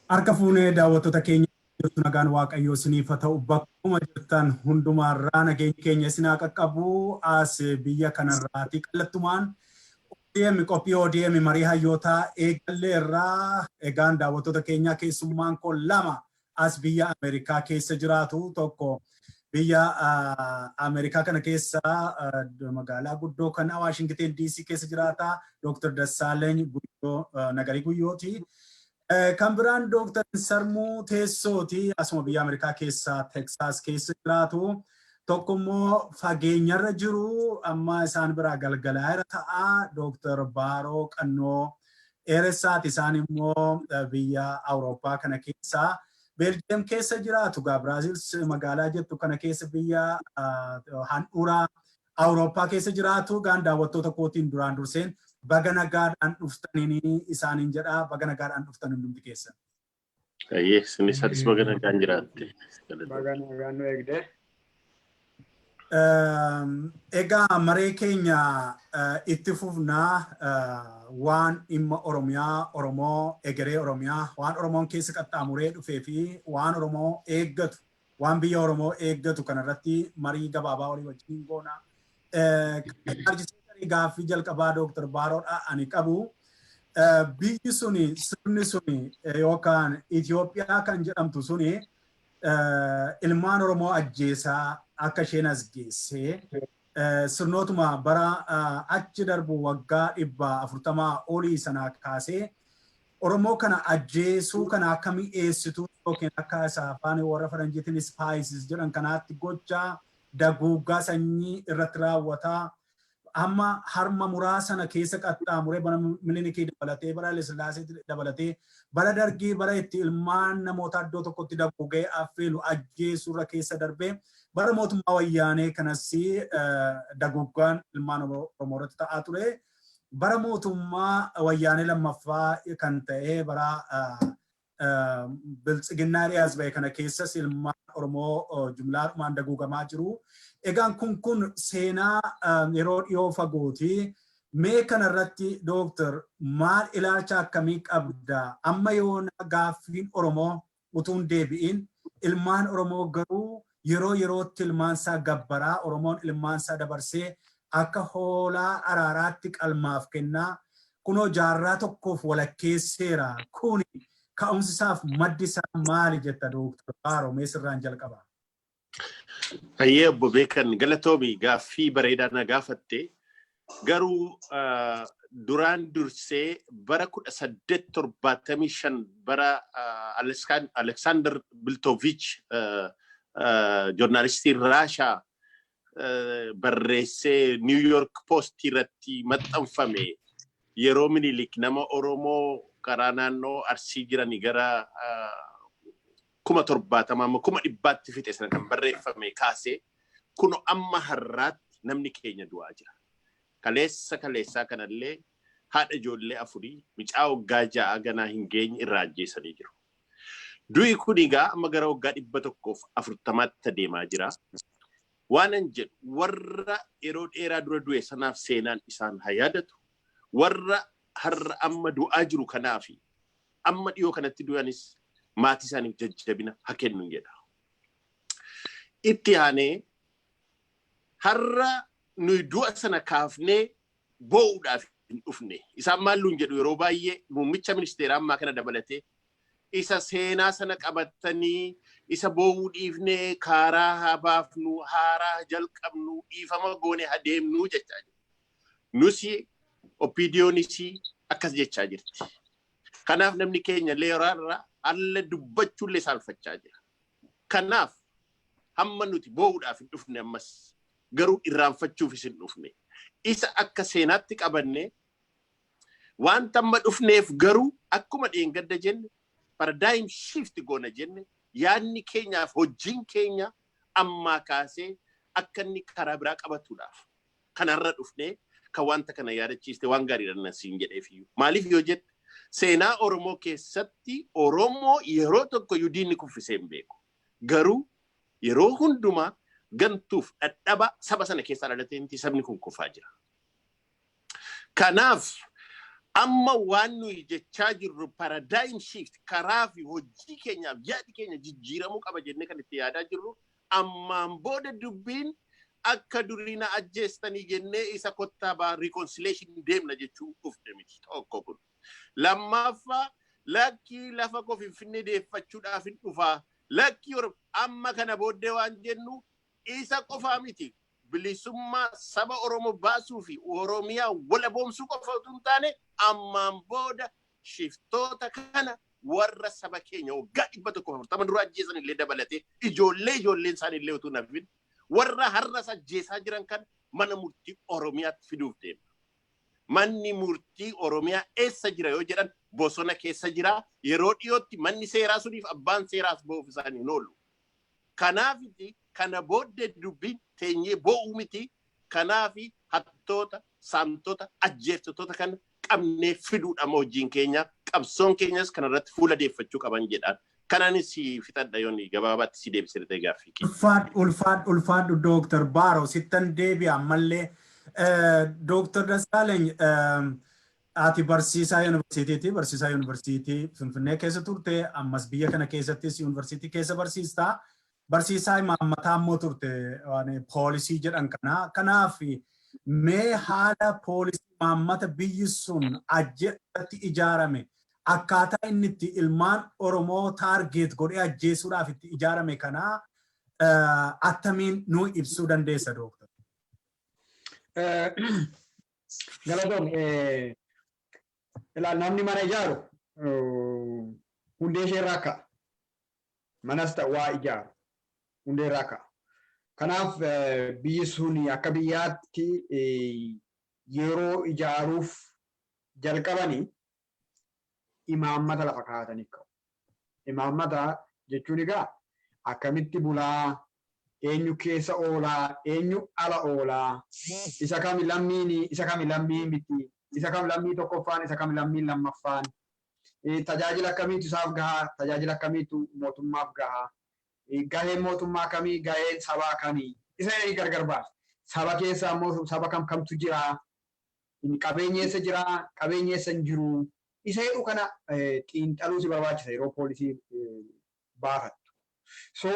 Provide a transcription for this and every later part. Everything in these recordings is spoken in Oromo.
Harka fuunee daawwattoota keenya jirtu nagaan waaqayyoo isiniif haa ta'u bakkuma jirtan hundumaarraa nageenyi keenya isin haa qaqqabu as biyya kanarraati kallattumaan qophii ODM marii hayyootaa eegalleerraa egaan daawwattoota keenyaa keessummaan koo lama as biyya Ameerikaa keessa jiraatu tokko biyya Ameerikaa kana keessa magaalaa guddoo kan Washington DC keessa jiraata Dr. Dassaaleny Nagarii Guyyooti. Kan biraan Dr. Sarmuu Teessooti asuma biyya Ameerikaa keessa Texas keessa jiraatu tokko immoo fageenyarra jiru amma isaan biraa galgalaa irra ta'a Dr. Baaroo Qannoo Eeressaati isaan immoo biyya Awurooppaa kana keessa Belgium keessa jiraatu gaa Biraazil magaalaa jettu kana keessa biyya handhuura Awurooppaa keessa jiraatu gaan daawwattoota kootiin duraan durseen baga nagaadhaan dhuftanii isaaniin jedha baga nagaadhaan dhuftan hundumti keessan. Yes, sinis baga nagaan jiraatte. Baga nagaan nu eegde. Egaa maree keenya itti fufnaa waan dhimma Oromiyaa, Oromoo, egeree Oromiyaa, waan Oromoon keessa qaxxaamuree dhufee fi waan Oromoo eeggatu, waan biyya Oromoo eeggatu kanarratti marii gabaabaa walii wajjin goona. Gaaffii jalqabaa Dr. Baaroodha ani qabu. Biyyi suni sirni suni yookaan Itoophiyaa kan jedhamtu suni ilmaan Oromoo ajjeesaa akka isheen as geessee sirnootuma bara achi darbu waggaa 440 olii sanaa kaasee Oromoo kana ajjeesuu kana akka mi'eessituu yookiin akka afaan warra faranjiitiin spices jedhan kanaatti gochaa daguuggaa sanyii irratti raawwataa amma harma muraasana keessa qaxxaamuree bara Minilikii dabalatee bara Hayilasillaasee dabalatee bara Dargii bara itti ilmaan namoota iddoo tokkotti daguugee affeelu ajjeesurra keessa darbee bara mootummaa wayyaanee kanas daguuggaan ilmaan Oromoo irratti ta'aa ture bara mootummaa wayyaanee lammaffaa kan ta'e bara biltsiginnaa dhiyaas ba'e kana keessas ilmaan Oromoo jumlaadhumaan daguugamaa jiru. Egaan kun seenaa yeroo dhiyoo fagooti. Mee kanarratti Dooktar maal ilaalcha akkamii qabda? Amma yoona gaaffiin Oromoo utuun deebi'in ilmaan Oromoo garuu yerootti ilmaansaa gabbaraa Oromoon ilmaansaa dabarsee akka hoolaa araaraatti qalmaaf kennaa kunoo jaarraa tokkoof walakkeesseera. Kuni ka'umsisaaf maddisaa maali jetta Dooktar Baaroo mee sirraan jalqaba? Ayyee obbo Beekan galatoomi gaaffii bareedaa na gaafatte garuu duraan dursee bara 1875 bara Alexander Biltovich joornaalistii Raashaa barreessee New York Post irratti maxxanfame yeroo Minilik nama Oromoo karaa naannoo Arsii jiranii gara 70 kuma dhibbaatti fixe sana kan barreeffame kaasee kuno amma har'aatti namni keenya du'aa jira. Kaleessaa kanallee haadha ijoollee 4 micaa waggaa 6 ganaa hin geenye irraa ajjeesanii jiru. Du'i kun egaa amma gara waggaa 140tti deemaa jira. Waanan jedhu warra yeroo dheeraa dura du'e sanaaf seenaan isaan haa yaadatu. Warra har'a amma du'aa jiru kanaafi amma dhiyoo kanatti du'anis maatii isaaniif jajjabina haa kennu jedha. Itti aanee har'a nuyi du'a sana kaafnee boo'uudhaaf hin dhufne. Isaan maalluun jedhu yeroo baay'ee muummicha ministeeraa ammaa kana dabalatee isa seenaa sana qabatanii isa boo'uu dhiifnee kaaraa haa baafnu haaraa jalqabnu dhiifama goone haa deemnu jechaa jiru. Nusi opidiyoonis akkas jechaa jirti. Kanaaf namni keenya leeraarraa alla dubbachuullee saalfachaa jira. Kanaaf hamma nuti boo'uudhaaf hin dhufne ammas garuu irraanfachuufis hin dhufne. Isa akka seenaatti qabanne waan tamma dhufneef garuu akkuma dheengadda jenne paradigm shift goona jenne yaadni keenyaaf hojiin keenya ammaa kaasee akka inni karaa biraa qabatuudhaaf kanarra dhufnee kan wanta kana yaadachiiste waan gaariidhaan siin jedheefiyyuu. Maaliif yoo jette seenaa Oromoo keessatti Oromoo yeroo tokko iyyuu diinni kuffisee hin beeku. Garuu yeroo hundumaa gantuuf dhadhaba saba sana keessaa dhalateenti sabni kun kufaa jira. Kanaaf amma waan nuyi jechaa jirru paradigm shift karaa fi hojii keenyaaf yaadi keenya jijjiiramuu qaba jennee kan itti yaadaa jirru ammaan booda dubbiin akka duriina ajjeestanii jennee isa kottaabaa reconciliation deemna jechuu dhufne miti tokko kun. Lammaffaa lakkii lafa koo Finfinnee deeffachuudhaaf hin dhufaa. Lakkii amma kana booddee waan jennu isa qofaa miti. Bilisummaa saba Oromoo baasuu fi Oromiyaa wala boomsuu qofa utuu hin taane ammaan booda shiftoota kana warra saba keenya waggaa 140 dura ajjeesan illee dabalatee ijoolleen isaanii illee utuu nafin warra har'as ajjeesaa jiran kan mana murtii Oromiyaatti fiduuf deema. Manni murtii Oromiyaa eessa jira yoo jedhan bosona keessa jira. Yeroo dhiyootti manni seeraa suniif abbaan seeraas ba'uuf isaanii hin oolu. Kanaafiti kana booddee dubbiin teenyee boo'uu miti. Kanaafi hattoota, saamtota, ajjeeftoota kana qabnee fiduudha hojiin keenya. Qabsoon keenyas kanarratti fuula deeffachuu qaban jedhaan. Kanaanis fixadha yoonni gabaabaatti si deebisee gaaffii keenya. Ulfaadhu Dr. Baaro sittan deebi'a ammallee Dr. Dassaalany ati barsiisaa yuunivarsiitii Finfinnee keessa turte ammas biyya kana keessattis yuunivarsiitii keessa barsiistaa. Barsiisaa imaammataa immoo turte poolisii jedhan kana. Kanaaf mee haala poolisii imaammata biyyi sun ajjeetti ijaarame akkaataa inni itti ilmaan Oromoo taargeet godhee ajjeesuudhaaf itti ijaarame kana attamiin nuu ibsuu dandeessa Dooktar? Galatoon namni mana ijaaru hundee ishee irraa ka'a. Manas ta'u waa ijaaru hundee irraa ka'a. Kanaaf biyyi sun akka biyyaatti yeroo ijaaruuf jalqabanii imaammata lafa kaa'atanii qabu. Imaammata jechuun egaa akkamitti bulaa, eenyu keessa oolaa, eenyu ala oolaa, isa kam lammii miti, isa kam lammii tokkoffaan, isa kam lammii lammaffaan, tajaajila akkamiitu isaaf gahaa, tajaajila akkamiitu mootummaaf gahaa, gaheen mootummaa kamii, gaheen sabaa kamii, isa gargar baasa. Saba keessa immoo saba kamtu jira, qabeenya eessa jira, qabeenya eessa hin jiru. Isa jedhu kana xiinxaluu si barbaachisa yeroo poolisii baafattu. So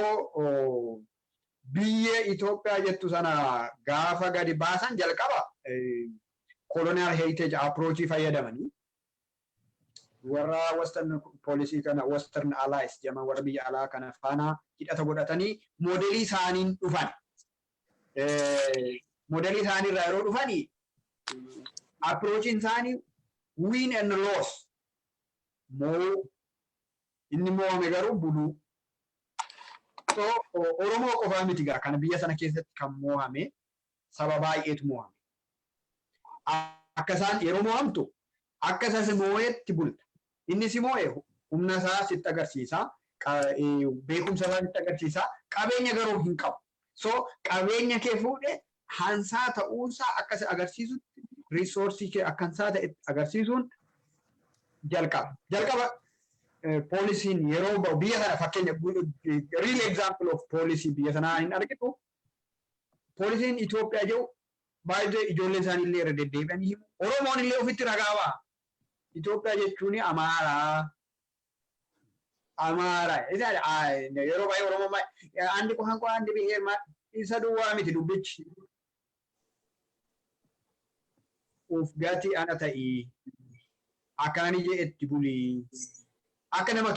biyya Itoophiyaa jettu sana gaafa gadi baasan jalqaba colonial heritage approach fayyadamanii warra western poolisii kana western allies jedhaman warra biyya alaa kana faana hidhata godhatanii moodelii isaaniin dhufan. Moodelii isaanii irraa yeroo dhufanii approachiin isaanii win and loss. Inni mo'ame garuu buluu. So Oromoo qofaa miti gaa kana biyya sana keessatti kan mo'ame saba baay'eetu mo'ame. Akka isaan yeroo mo'amtu akka isaan si mo'eetti bulta. Inni si mo'e humna isaa sitti agarsiisa. Beekumsa isaa sitti agarsiisa. Qabeenya garuu hin qabu. So qabeenya kee fuudhee hansaa ta'uusaa akka isa agarsiisutti reesoorsii kee akkansaa ta'e agarsiisuun jalqaba poolisiin yeroo biyya sana fakkeenya real example of policy biyya sanaa hin argitu poolisiin Itoophiyaa jiru baay'ee ijoolleen isaanii illee irra deddeebi'anii himu Oromoon illee ofitti ragaa ba'a Itoophiyaa jechuun Amaara yeroo baay'ee Oromoo andi qohan qohan andi biheer isa duwwaa miti dubbichi of gati ana ta'ii akkanani jee itti bulii akka nama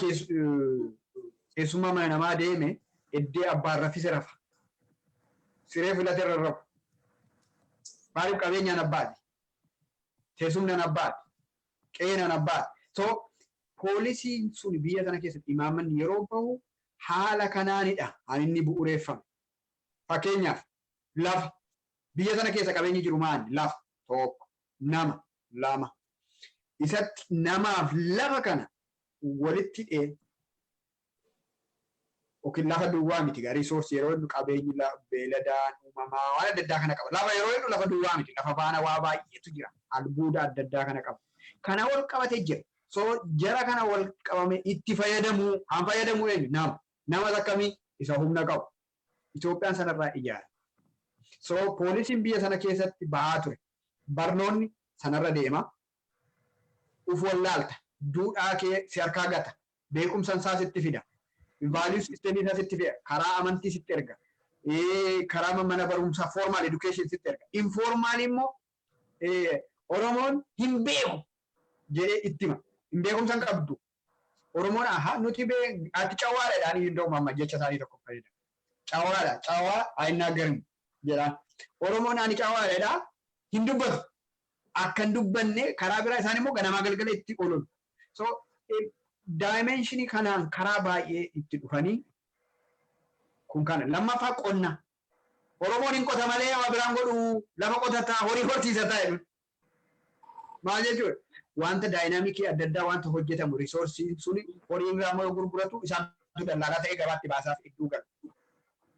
keessummaa mana namaa deeme iddee abbaan rafise rafa siree filate irra rafu maaliif qabeenyaan abbaati teessumnaan abbaati qeenaan abbaati so poolisiin sun biyya sana keessatti imaammanni yeroo bahu haala kanaanidha an inni bu'uureeffame fakkeenyaaf lafa biyya sana keessa qabeenyi jiru maali lafa tokko nama lama isatti namaaf lafa kana walitti dhee yookiin lafa duwwaa miti garii soorsi yeroo inni qabeenyi beeladaan uumamaa waan adda addaa kana qaba. Lafa yeroo inni lafa duwwaa miti lafa faana waa baay'eetu jira. Albuuda adda addaa kana qaba. Kana wal qabatee jira. So jara kana wal qabame itti fayyadamuu haan fayyadamuu eenyu nama akkamii isa humna qabu. Itoophiyaan sanarraa ijaara. So poolisiin biyya sana keessatti ba'aa ture. Barnoonni sanarra deema. Uf wallaalta. Duudhaa kee si harkaa gata. Beekumsan isaa sitti fida. Value system isaa sitti fida. Karaa amantii sitti erga. Karaa mana barumsaa formal education sitti erga. Informal immoo Oromoon hin beeku jedhee itti hima. Hin beekumsan qabdu. Oromoon nuti ati cawaadhaan hin dhoomama jecha isaanii tokko fayyada. Cawaadha. Cawaa ayinnaa garim jedhaan. Oromoon ani cawaadha hin dubbatu. Akka hin dubbanne karaa biraa isaan immoo ganamaa galgala itti oololu. So dimensionii kanaan karaa baay'ee itti dhufanii kun kana lammaffaa qonna. Oromoon hin qota malee waa biraan godhu lafa qotataa horii horsiisataa jedhu. Maal jechuudha? Wanta daayinaamikii adda addaa wanta hojjetamu risoorsii suni horiin irraa moo gurguratu isaan dallaalaa ta'ee gabaatti baasaaf iddoo galu.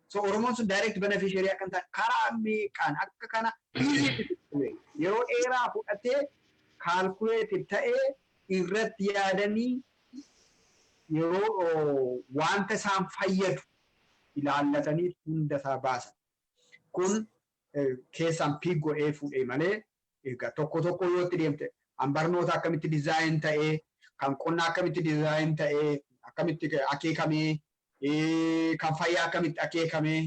So Oromoon sun direct beneficiary akka ta'an karaa meeqaan akka kana yeroo dheeraa fudhatee calculated ta'ee irratti yaadanii yeroo wanta isaan fayyadu ilaallatanii hunda isaa baasan. Kun keessaan piig godhee fuudhee malee egaa tokko yoo itti deemte kan barnoota akkamitti dizaayin ta'ee kan qonnaa akkamitti dizaayin ta'ee akkamitti akeekamee kan fayyaa akkamitti akeekamee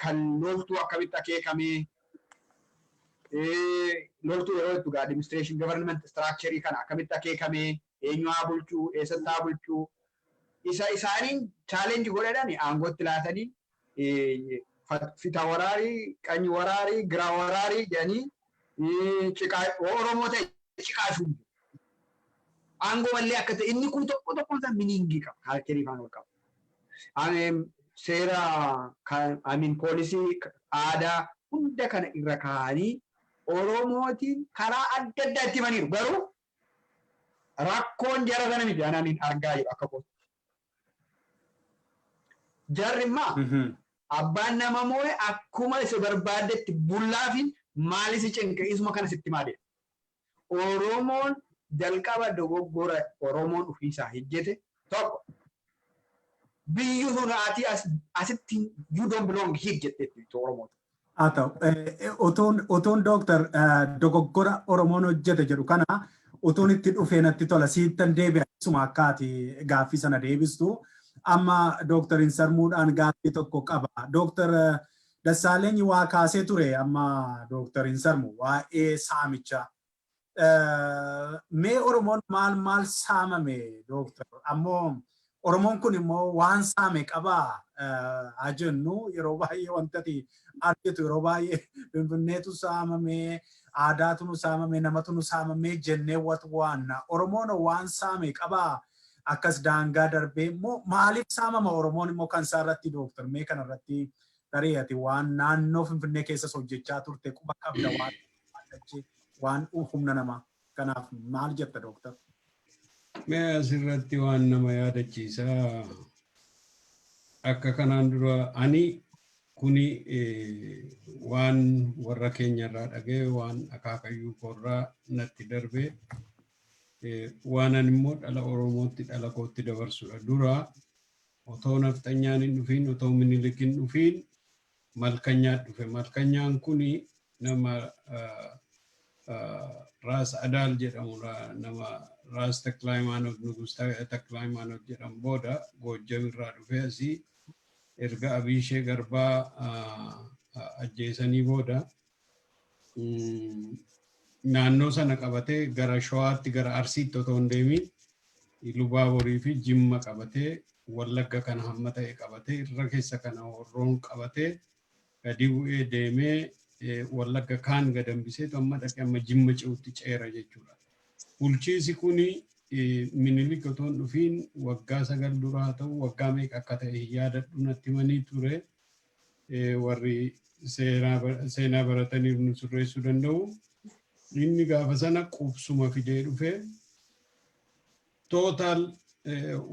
kan loltuu akkamitti akeekamee loltuu yeroo itti administration government structure kan akkamitti akeekamee eenyu haa bulchuu eessatti haa bulchuu isaaniin challenge godhadhaan aangootti laatanii fita waraarii qanyi waraarii giraa waraarii jedhanii Oromoo ta'e ciqaashuu aangoo mallee akka ta'e inni kun tokkoon isaa miniingii qaba kaalcherii faan ol qaba. Seera poolisii aadaa hunda kana irra kaa'anii Oromootiin karaa adda addaa itti himaniiru garuu rakkoon jara sana miti anaan argaa jiru akka kootu. Jarri immoo abbaan nama moo'e akkuma isa barbaadetti bullaa fi maalis cinqe isuma kana sitti maadee. Oromoon jalqaba dogoggora Oromoon ofiisaa hojjete tokko biyyu sun ati asitti you don't belong here jetteetti Oromoon. Haa ta'u otoon dooktar dogoggora Oromoon hojjete jedhu kana otoon itti dhufee natti tola siittan deebi'a isuma akkaati gaaffii sana deebistu. Amma dooktarin sarmuudhaan gaaffii tokko qaba. Dooktar Dassaaleenyi waa kaasee ture amma dooktarin sarmu waa'ee saamichaa. Mee Oromoon maal saamame dooktar? Ammoo Oromoon kun immoo waan saame qabaa haa jennu yeroo baay'ee wantati argitu yeroo baay'ee Finfinneetu saamame, aadaatu nu saamame, namatu nu saamame jennee waanna. Oromoon waan saame qabaa akkas daangaa darbee immoo maaliif saamama Oromoon immoo kan isaa irratti dooktar mee kana irratti tarii waan naannoo Finfinnee keessas hojjechaa turte quba qabda waan humna namaa kanaaf maal jetta dooktar? Mee asirratti waan nama yaadachiisaa akka kanaan dura ani kuni waan warra keenyarraa dhagee waan akaakayyuu koorraa natti darbee waan ani immoo dhala Oromootti dhala kootti dabarsudha. Dura otoo nafxanyaan hin dhufiin otoo Minilik hin dhufiin Malkanyaan dhufe. Malkanyaan kuni nama Raas Adaal jedhamudha. Nama Raas Taklaayimaanot Nugus Taklaayimaanot jedhamu booda Goojjam irraa dhufe asii erga Abiishee Garbaa ajjeesanii booda naannoo sana qabatee gara Shawaatti gara Arsiitti otoo hin deemiin Ilubaaborii fi Jimma qabatee Wallagga kana hamma ta'e qabatee irra keessa kana Horroon qabatee gadi bu'ee deemee Wallagga kaan gadambisee amma dhaqee amma Jimma ce'utti ceera jechuudha. Bulchiisi kuni Minilik otoo hin dhufiin waggaa 9 dura haa ta'u waggaa meeqa akka ta'e yaadadhu natti himanii ture. Warri seenaa baratanii nu sirreessuu danda'u. Inni gaafa sana qubsuma fidee dhufee total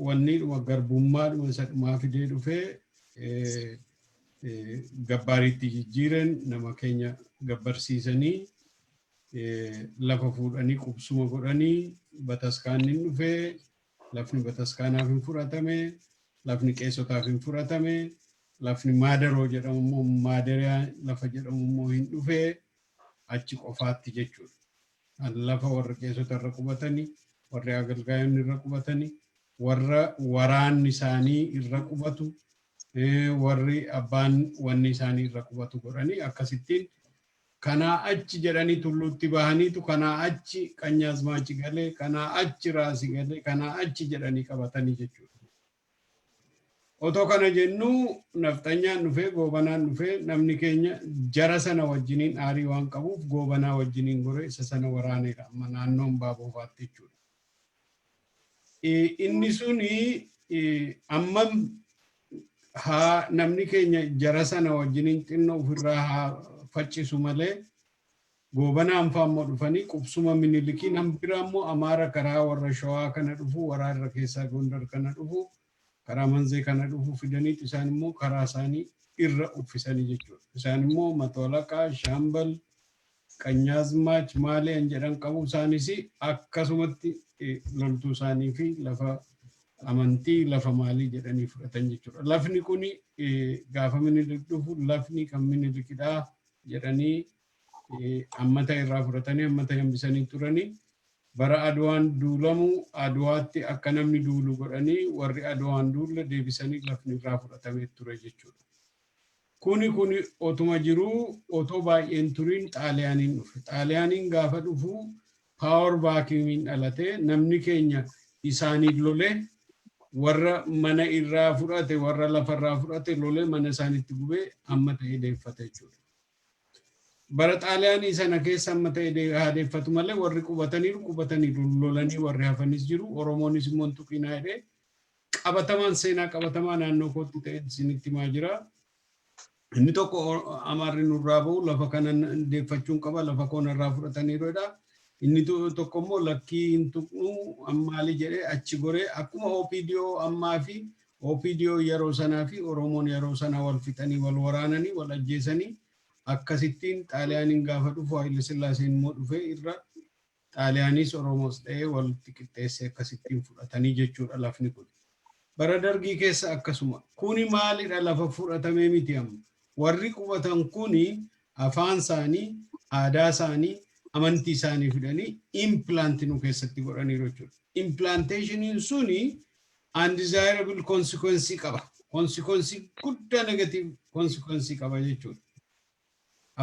wanni garbummaa dhumaa fidee dhufee gabbaariitti jijjiiran nama keenya gabbarsiisanii lafa fuudhanii qubsuma godhanii bataskaannin dhufee lafni bataskaanaaf hin fudhatame lafni qeessotaaf hin fudhatame lafni maadaroo jedhamu immoo maadariyaa lafa jedhamu immoo hin dhufee achi qofaatti jechuudha. Lafa warra qeessota irra qubatanii warri agalgaayonni irra qubatanii warra waraanni isaanii irra qubatu warri abbaan wanni isaanii irra qubatu godhanii akkasittiin kanaa achi jedhanii tulluutti bahaniitu kanaa achi qanyaazmaachi galee kanaa achi raasi galee kanaa achi jedhanii qabatanii jechuudha. Otoo kana jennu nafxanyaan dhufee goobanaan dhufee namni keenya jara sana wajjiniin aarii waan qabuuf goobanaa wajjiniin gore isa sana waraaneedha amma naannoon baaboofaatti jechuudha. Inni suni amma namni keenya jara sana wajjiniin xinnoo ofirraa haa faccisu malee goobanaan faammoo dhufanii qubsuma minilikiin hambira immoo amaara karaa warra shawaa kana dhufu waraarra keessaa gondar kana dhufu karaa manzee kana dhufu fidaniitu isaan immoo karaa isaanii irra uffisanii jechuudha. Isaan immoo matolaqaa shaambal qanyaazmaach maalee jedhan qabu isaanis akkasumatti loltuu isaanii fi lafa amantii lafa maalii jedhanii fudhatan jechuudha. Lafni kun gaafa minilik dhufu lafni kan minilikidhaa jedhanii ammata irraa fudhatanii ammata hambisanii turanii bara adwaan duulamu adwaatti akka namni duulu godhanii warri adwaan duulle deebisanii lafni irraa fudhatamee ture jechuudha. Kuni otuma jiruu otoo baay'een turiin xaaliyaaniin dhufe. Xaaliyaaniin gaafa dhufu paawar vaakiumiin dhalatee namni keenya isaanii lolee warra mana irraa fudhate warra lafarraa fudhate lolee mana isaaniitti gubee amma ta'ee deeffate jechuudha. Bara xaaliyaanii sana keessa amma ta'ee haadeeffatu malee warri qubatanii lolanii warri hafanis jiru oromoonis immoo tuqinaa jedhee qabatamaan seenaa qabatamaa naannoo kootti ta'e isinitti himaa jira. Inni tokko amaarri nurraa ba'u lafa kana deeffachuun qaba lafa koonarraa fudhataniiruudha. Inni tokko immoo lakkii hin tuqnu ammaali jedhee achi goree akkuma OPDO ammaa fi OPDO yeroo sanaa fi Oromoon yeroo sana wal fixanii wal waraananii wal ajjeesanii akkasittiin xaaliyaaniin gaafa dhufu Haayile Sillaaseen immoo dhufee irra xaaliyaanis Oromoos ta'ee walitti qixxeessee akkasittiin fudhatanii jechuudha lafni kun. Bara dargii keessa akkasuma kuni maalidha lafa fudhatamee miti amma warri qubatan kuni afaan isaanii aadaa isaanii amantii isaanii fidanii implant nu keessatti godhanii jechuudha. Implantationin suni undesirable consequence qaba. Consequence guddaa negative consequence qaba jechuudha.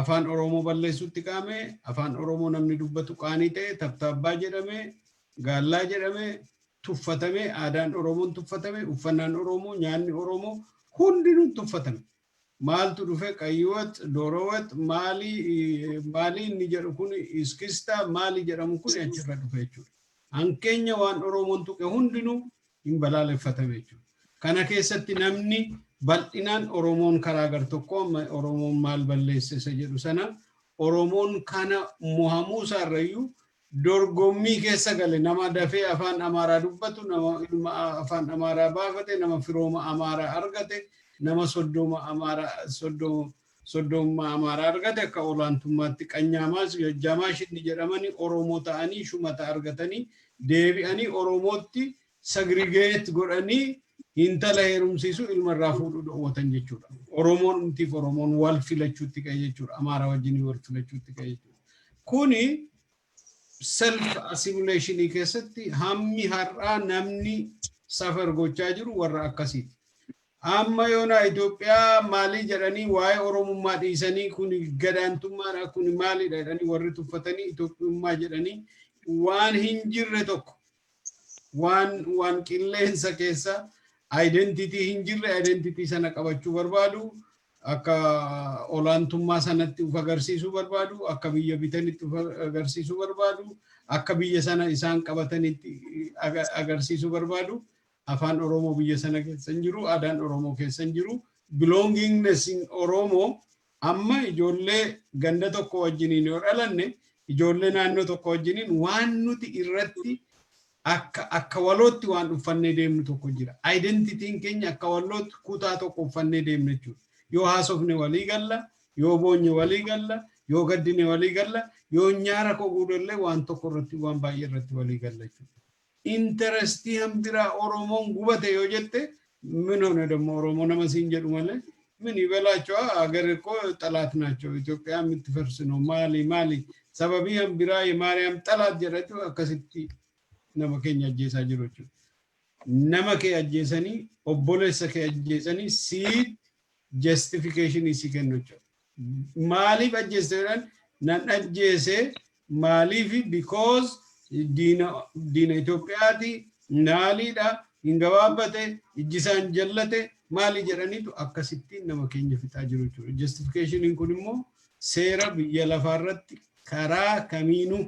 Afaan Oromoo balleessuutti qaame afaan Oromoo namni dubbatu qaanii ta'e tabtaabbaa jedhame gaallaa jedhame tuffatame aadaan Oromoon tuffatame uffannaan Oromoo nyaanni Oromoo hundinuu tuffatame. Maaltu dhufe qayyuwat doorowat maali inni jedhu kun iskista maali jedhamu kun achirra dhufe jechuudha. Hankeenya waan Oromoon tuqe hundinuu hin balaaleffatame jechuudha. Kana keessatti namni bal'inaan Oromoon karaa gar tokko Oromoon maal balleesse isa jedhu sana Oromoon kana muhamuu isaarrayyuu dorgommii keessa gale nama dafee afaan Amaaraa dubbatu nama ilma afaan Amaaraa baafate nama firooma Amaaraa argate nama soddoma Amaaraa argate akka olaantummaatti qanyaamaas jajjamaas inni jedhamanii Oromoo ta'anii shumata argatanii deebi'anii Oromootti segregate godhanii intala heerumsiisu ilma irraa fuudhuu dhoowwatan jechuudha. Oromoon wal filachuutti ka'e jechuudha. Amaaraa wajjin wal filachuutti ka'e jechuudha. Kuni self assimilation keessatti hammi har'aa namni safar gochaa jiru warra akkasiiti. Amma yoona Itoophiyaa maalii jedhanii waa'ee Oromummaa dhiisanii kun gadaantummaadha kun maalidha jedhanii warri tuffatanii Itoophiyummaa jedhanii waan hin jirre tokko waan qilleensa keessa identity hin jirre identity sana qabachuu barbaadu akka olaantummaa sanatti uf agarsiisuu barbaadu akka biyya bitanitti uf agarsiisuu barbaadu akka biyya sana isaan qabatanitti agarsiisuu barbaadu. Afaan Oromoo biyya sana keessa hin jiru, aadaan Oromoo keessa hin jiru, belongingness in Oromoo amma ijoollee ganda tokko wajjiniin yoo dhalanne ijoollee naannoo tokko wajjiniin waan nuti irratti akka walootti waan uffannee deemnu tokko jira. Identitiin keenya akka walootti kutaa tokko uffannee deemnu jechuudha. Yoo haasofne walii galla, yoo boonye walii galla, yoo gaddine walii galla, yoo nyaara koguudhallee waan tokko irratti waan baay'ee irratti walii galla jechuudha. Interestii hambiraa Oromoon gubate yoo jette ምን ሆነ ደግሞ ኦሮሞ ነመሲን ጀዱ ማለት ምን ይበላቸው አገር እኮ ጠላት ናቸው ኢትዮጵያ የምትፈርስ ነው ማሊ ሰበቢ አምቢራ የማርያም ጠላት ጀረቹ አከስቲ ነመከኛ ጀሳ ጅሮቹ ነመከ አጀሰኒ ኦቦለሰ ከአጀሰኒ ሲ ጀስቲፊኬሽን ይሲከኖቹ ማሊ በጀሰራን ናናጀሰ ማሊ ቢኮዝ ዲና ኢትዮጵያቲ ናሊዳ ingababate ijjisan jallate mali jedhanitu akkasitti nama keenya fitaa jiru jechuudha. Justification kun immoo seera biyya lafaarratti karaa kamiinuu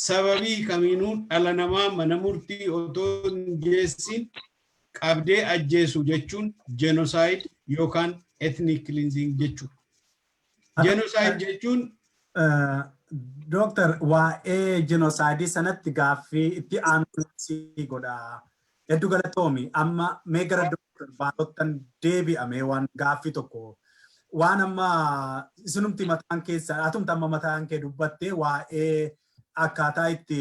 sababii kamiinuu dhala namaa mana murtii otoo geessin qabdee ajjeesu jechuun genocide yookaan ethnic cleansing jechuudha. Genocide jechuun Doctor waa'ee genocide sanatti gaaffii itti aanuusi godha. Hedduu galatoomi amma mee gara Dr. Baarottan deebi'ame waan gaaffii tokko waan amma isinumti mataan keessa atumta amma mataan kee dubbatte waa'ee akkaataa itti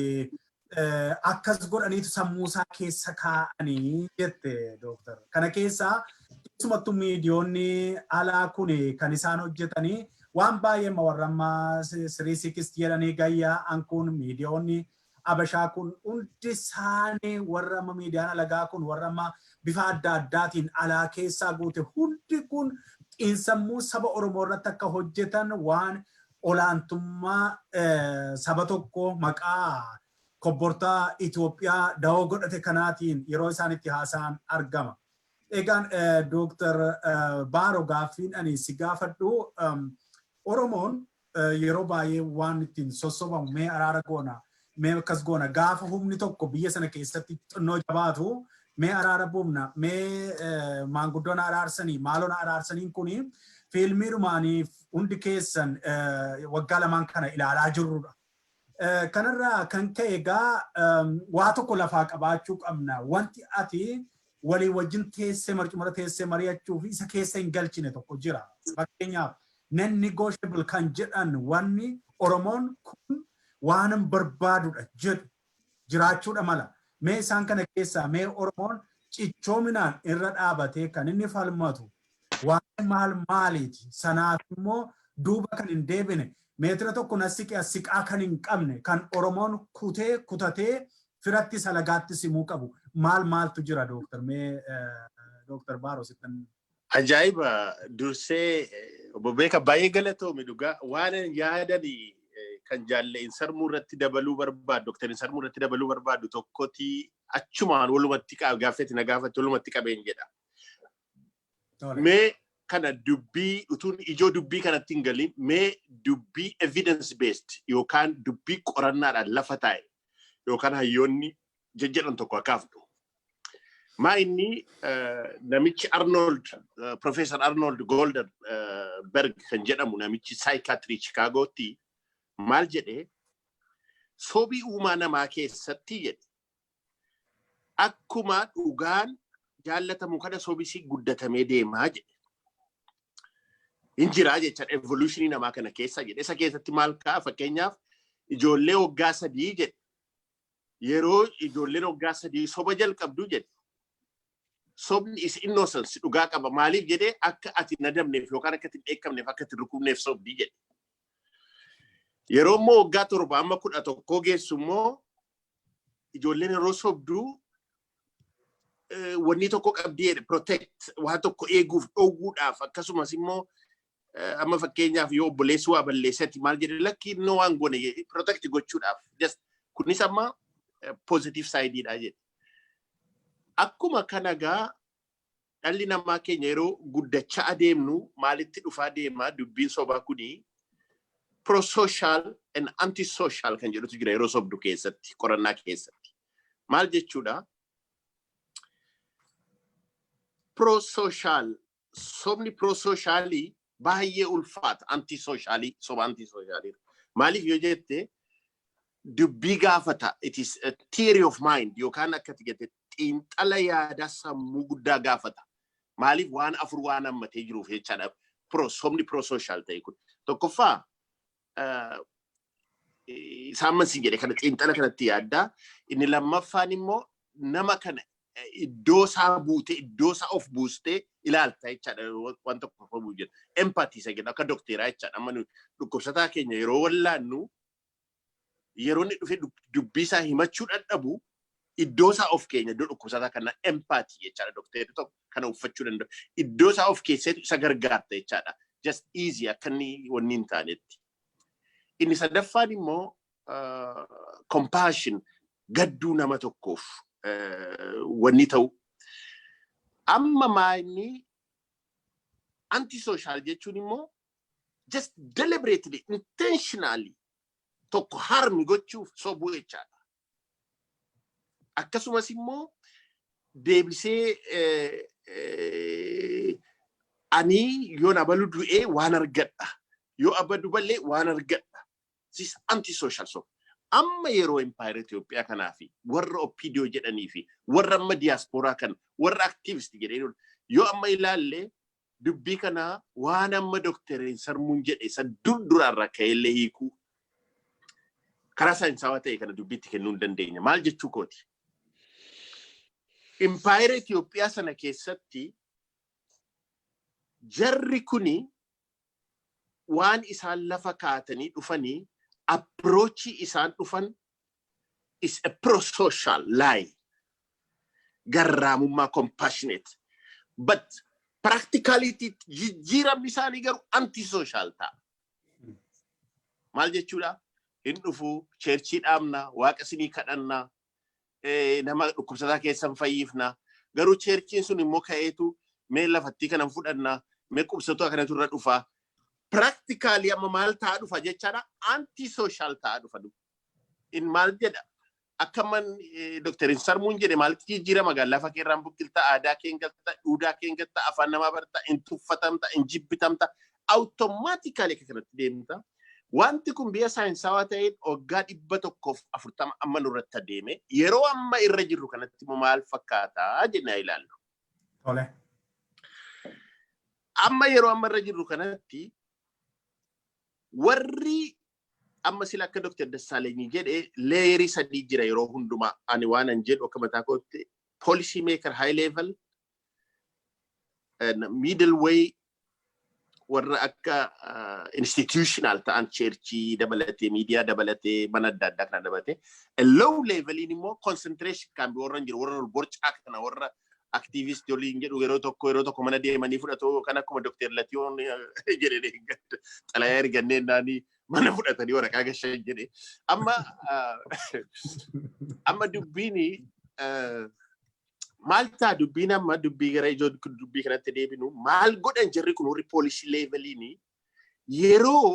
akkas godhaniitu sammuusaa keessa kaa'anii jette Dr. Kana keessa isumattu miidiyoonni alaa kun kan isaan hojjetanii waan baay'ee warra amma 360 jedhanii gayyaa ankuun miidiyoonni abashaa kun hundi isaanii warra amma miidiyaan alagaa kun warra amma bifa adda addaatiin alaa keessaa guute hundi kun xiinsammuu saba Oromoo irratti akka hojjetan waan olaantummaa saba tokko maqaa kobbortaa Itoophiyaa dawoo godhate kanaatiin yeroo isaan itti haasa'an argama. Egaan Dr. Baaro gaaffiin ani si gaafadhu Oromoon yeroo baay'ee waan ittiin sossobamu mee araara goona mee akkas goona gaafa humni tokko biyya sana keessatti xinnoo jabaatu mee araara buufna mee maanguddoon araarsanii maaloon araarsaniin kuni fiilmiidhumaaniif hundi keessan waggaa lamaan kana ilaalaa jirrudha. Kanarraa kan ka'e egaa waa tokko lafaa qabaachuu qabna. Wanti ati walii wajjin teessee marcumara teessee mari'achuuf isa keessa hin galchine tokko jira. Fakkeenyaaf non-negotiable kan jedhan wanni Oromoon kun waan barbaadudha jedhu jiraachuudha mala. Mee isaan kana keessaa mee Oromoon cichoominaan irra dhaabatee kan inni falmatu waan maaliiti sanaaf immoo duuba kan hin deebine meetira tokko siqaa kan hin qabne kan Oromoon kutatee firatti salagaatti simuu qabu maaltu jira Dr. Mee Dr. Baaro sittan. Ajaa'iba dursee obbo Beeka baay'ee galatoomi dhugaa waan yaadanii kan jaalleen sarmuu irratti dabaluu barbaadu Dr. sarmuu irratti dabaluu barbaadu tokkotti achumaan walumatti gaafetti na gaafatti walumatti qabeen jedha. Mee kana dubbii utuun ijoo dubbii kanatti hin galin mee dubbii evidence based yookaan dubbii qorannaadhaan lafa taa'e yookaan hayyoonni jajjedhan tokko akaafdu. Maa inni namichi Professor Arnold Goldberg kan jedhamu namichi psychiatry Chicagotti maal jedhee sobii uumaa namaa keessatti jedhe akkuma dhugaan jaallatamu kana sobisi guddatamee deemaa jedhe. Injiraa jecha evolutionii namaa kana keessa jedhe. Isa keessatti maal ka'a fakkeenyaaf ijoollee waggaa 3 jedhe. Yeroo ijoolleen waggaa 3 soba jalqabdu jedhe. Sobni is innocence dhugaa qaba maaliif jedhee akka ati nadamneef yookaan akka ati dheekkamneef akka ati rukubneef sobdii jedhe. Yeroo immoo waggaa 7 amma 11 geessu immoo ijoolleen yeroo sobduu wanni tokko qabdii jedhe protect waan tokko eeguuf dhoowwuudhaaf akkasumas immoo amma fakkeenyaaf yoo obboleessi waa balleessatti maal jedhe lakki no waan goone protect gochuudhaaf just kunis amma positive sideidha jedhe. Akkuma kanagaa dhalli namaa keenya yeroo guddachaa adeemnu maalitti dhufaa deemaa dubbiin sobaa kuni pro-social and anti-social kan jedhutu jira yeroo sobdu keessatti qorannaa keessatti. Maal jechuudha? Pro-social sobni pro-socialii baay'ee ulfaata anti-socialii soba anti-socialii. Maaliif yoo jette dubbii gaafata. It is a theory of mind. Yookaan akka tigate xiinxala yaada sammuu guddaa gaafata. Maaliif waan afur waan hammatee jiruuf jechaadha. Somni pro-social ta'e kun. Tokkoffaa saamman si jedhe kana xiinxala kanatti yaaddaa. Inni lammaffaan immoo nama kana iddoo isaa buutee iddoo isaa of buustee ilaalta jechaadha. Waan tokko qofaa jedha. Empathy isa jedha akka dokteeraa jechaadha. Amma dhukkubsataa keenya yeroo wallaannu yeroo inni dhufee dubbii isaa himachuu dadhabu iddoo isaa of keenya iddoo dhukkubsataa kana empathy jechaadha. Dokteerri tokko kana uffachuu danda'u. Iddoo isaa of keessatti isa gargaarta jechaadha. Just easy akka inni wanni hin taanetti. Inni sadaffaan immoo compassion gadduu nama tokkoof wanni ta'u. Amma maayini anti-social jechuun immoo just deliberately, intentionally tokko harmi gochuuf sobuu jechaadha. Akkasumas immoo deebisee ani yoo nabalu du'ee waan argadha. Yoo abadu ballee waan argadha. This anti-social so. Amma yeroo empire Ethiopia kanaa fi warra Oppidio jedhanii fi warra amma diaspora kan warra activist jedhanii yoo amma ilaalle dubbii kana waan amma doktoreen sarmuun jedhe san durduraarra ka'ellee hiikuu karaa saayinsawaa ta'e kana dubbiitti kennuu hin dandeenya. Maal jechuu kooti? Empire Ethiopia sana keessatti jarri kuni waan isaan lafa kaatanii dhufanii approach isaan dhufan is a pro-social lie. Garraamummaa compassionate. But practicality jijjiiramni isaanii garuu anti-social ta'a. Maal jechuudha? Hin dhufu cheerchii dhaabna, waaqa isinii kadhanna, nama dhukkubsataa keessan fayyifna. Garuu cheerchiin sun immoo ka'eetu mee lafattii kanan fudhanna, mee qubsatuu akkanatu irra dhufa. Practically amma maal ta'a dhufa jechaadha. Anti-social ta'a dhufa. In maal jedha? Akkaman doktorin sarmuun jedhe maalti jijjiirama lafa keerraan buqqilta aadaa keen galta duudhaa keen galta afaan namaa barta in tuffatamta in jibbitamta automatically kanatti deemta. Wanti kun biyya saayinsawaa ta'een waggaa 140 amma nurratti adeeme yeroo amma irra jirru kanatti maal fakkaata jennee ilaallu. Tole. Amma yeroo amma irra jirru kanatti warri amma sila akka Dr. Dassaalenyi jedhe leerii sadii jira yeroo hundumaa ani waan an jedhu akka mataa kootti policy maker high level middle way warra akka institutional ta'an churchii dabalatee media dabalatee mana adda addaa kana dabalatee low level immoo concentration kan warra jiru warra borcaa kana warra activist waliin jedhu yeroo tokko mana deemanii fudhatu kan akkuma Dr. Latiyoon jedhe xalayaa ergannee naanii mana fudhatanii waraqaa gashan jedhe amma dubbiini maal ta'a dubbiin amma dubbii gara ijoo dubbii kanatti deebinu maal godhan jarri kun warri policy leveliini yeroo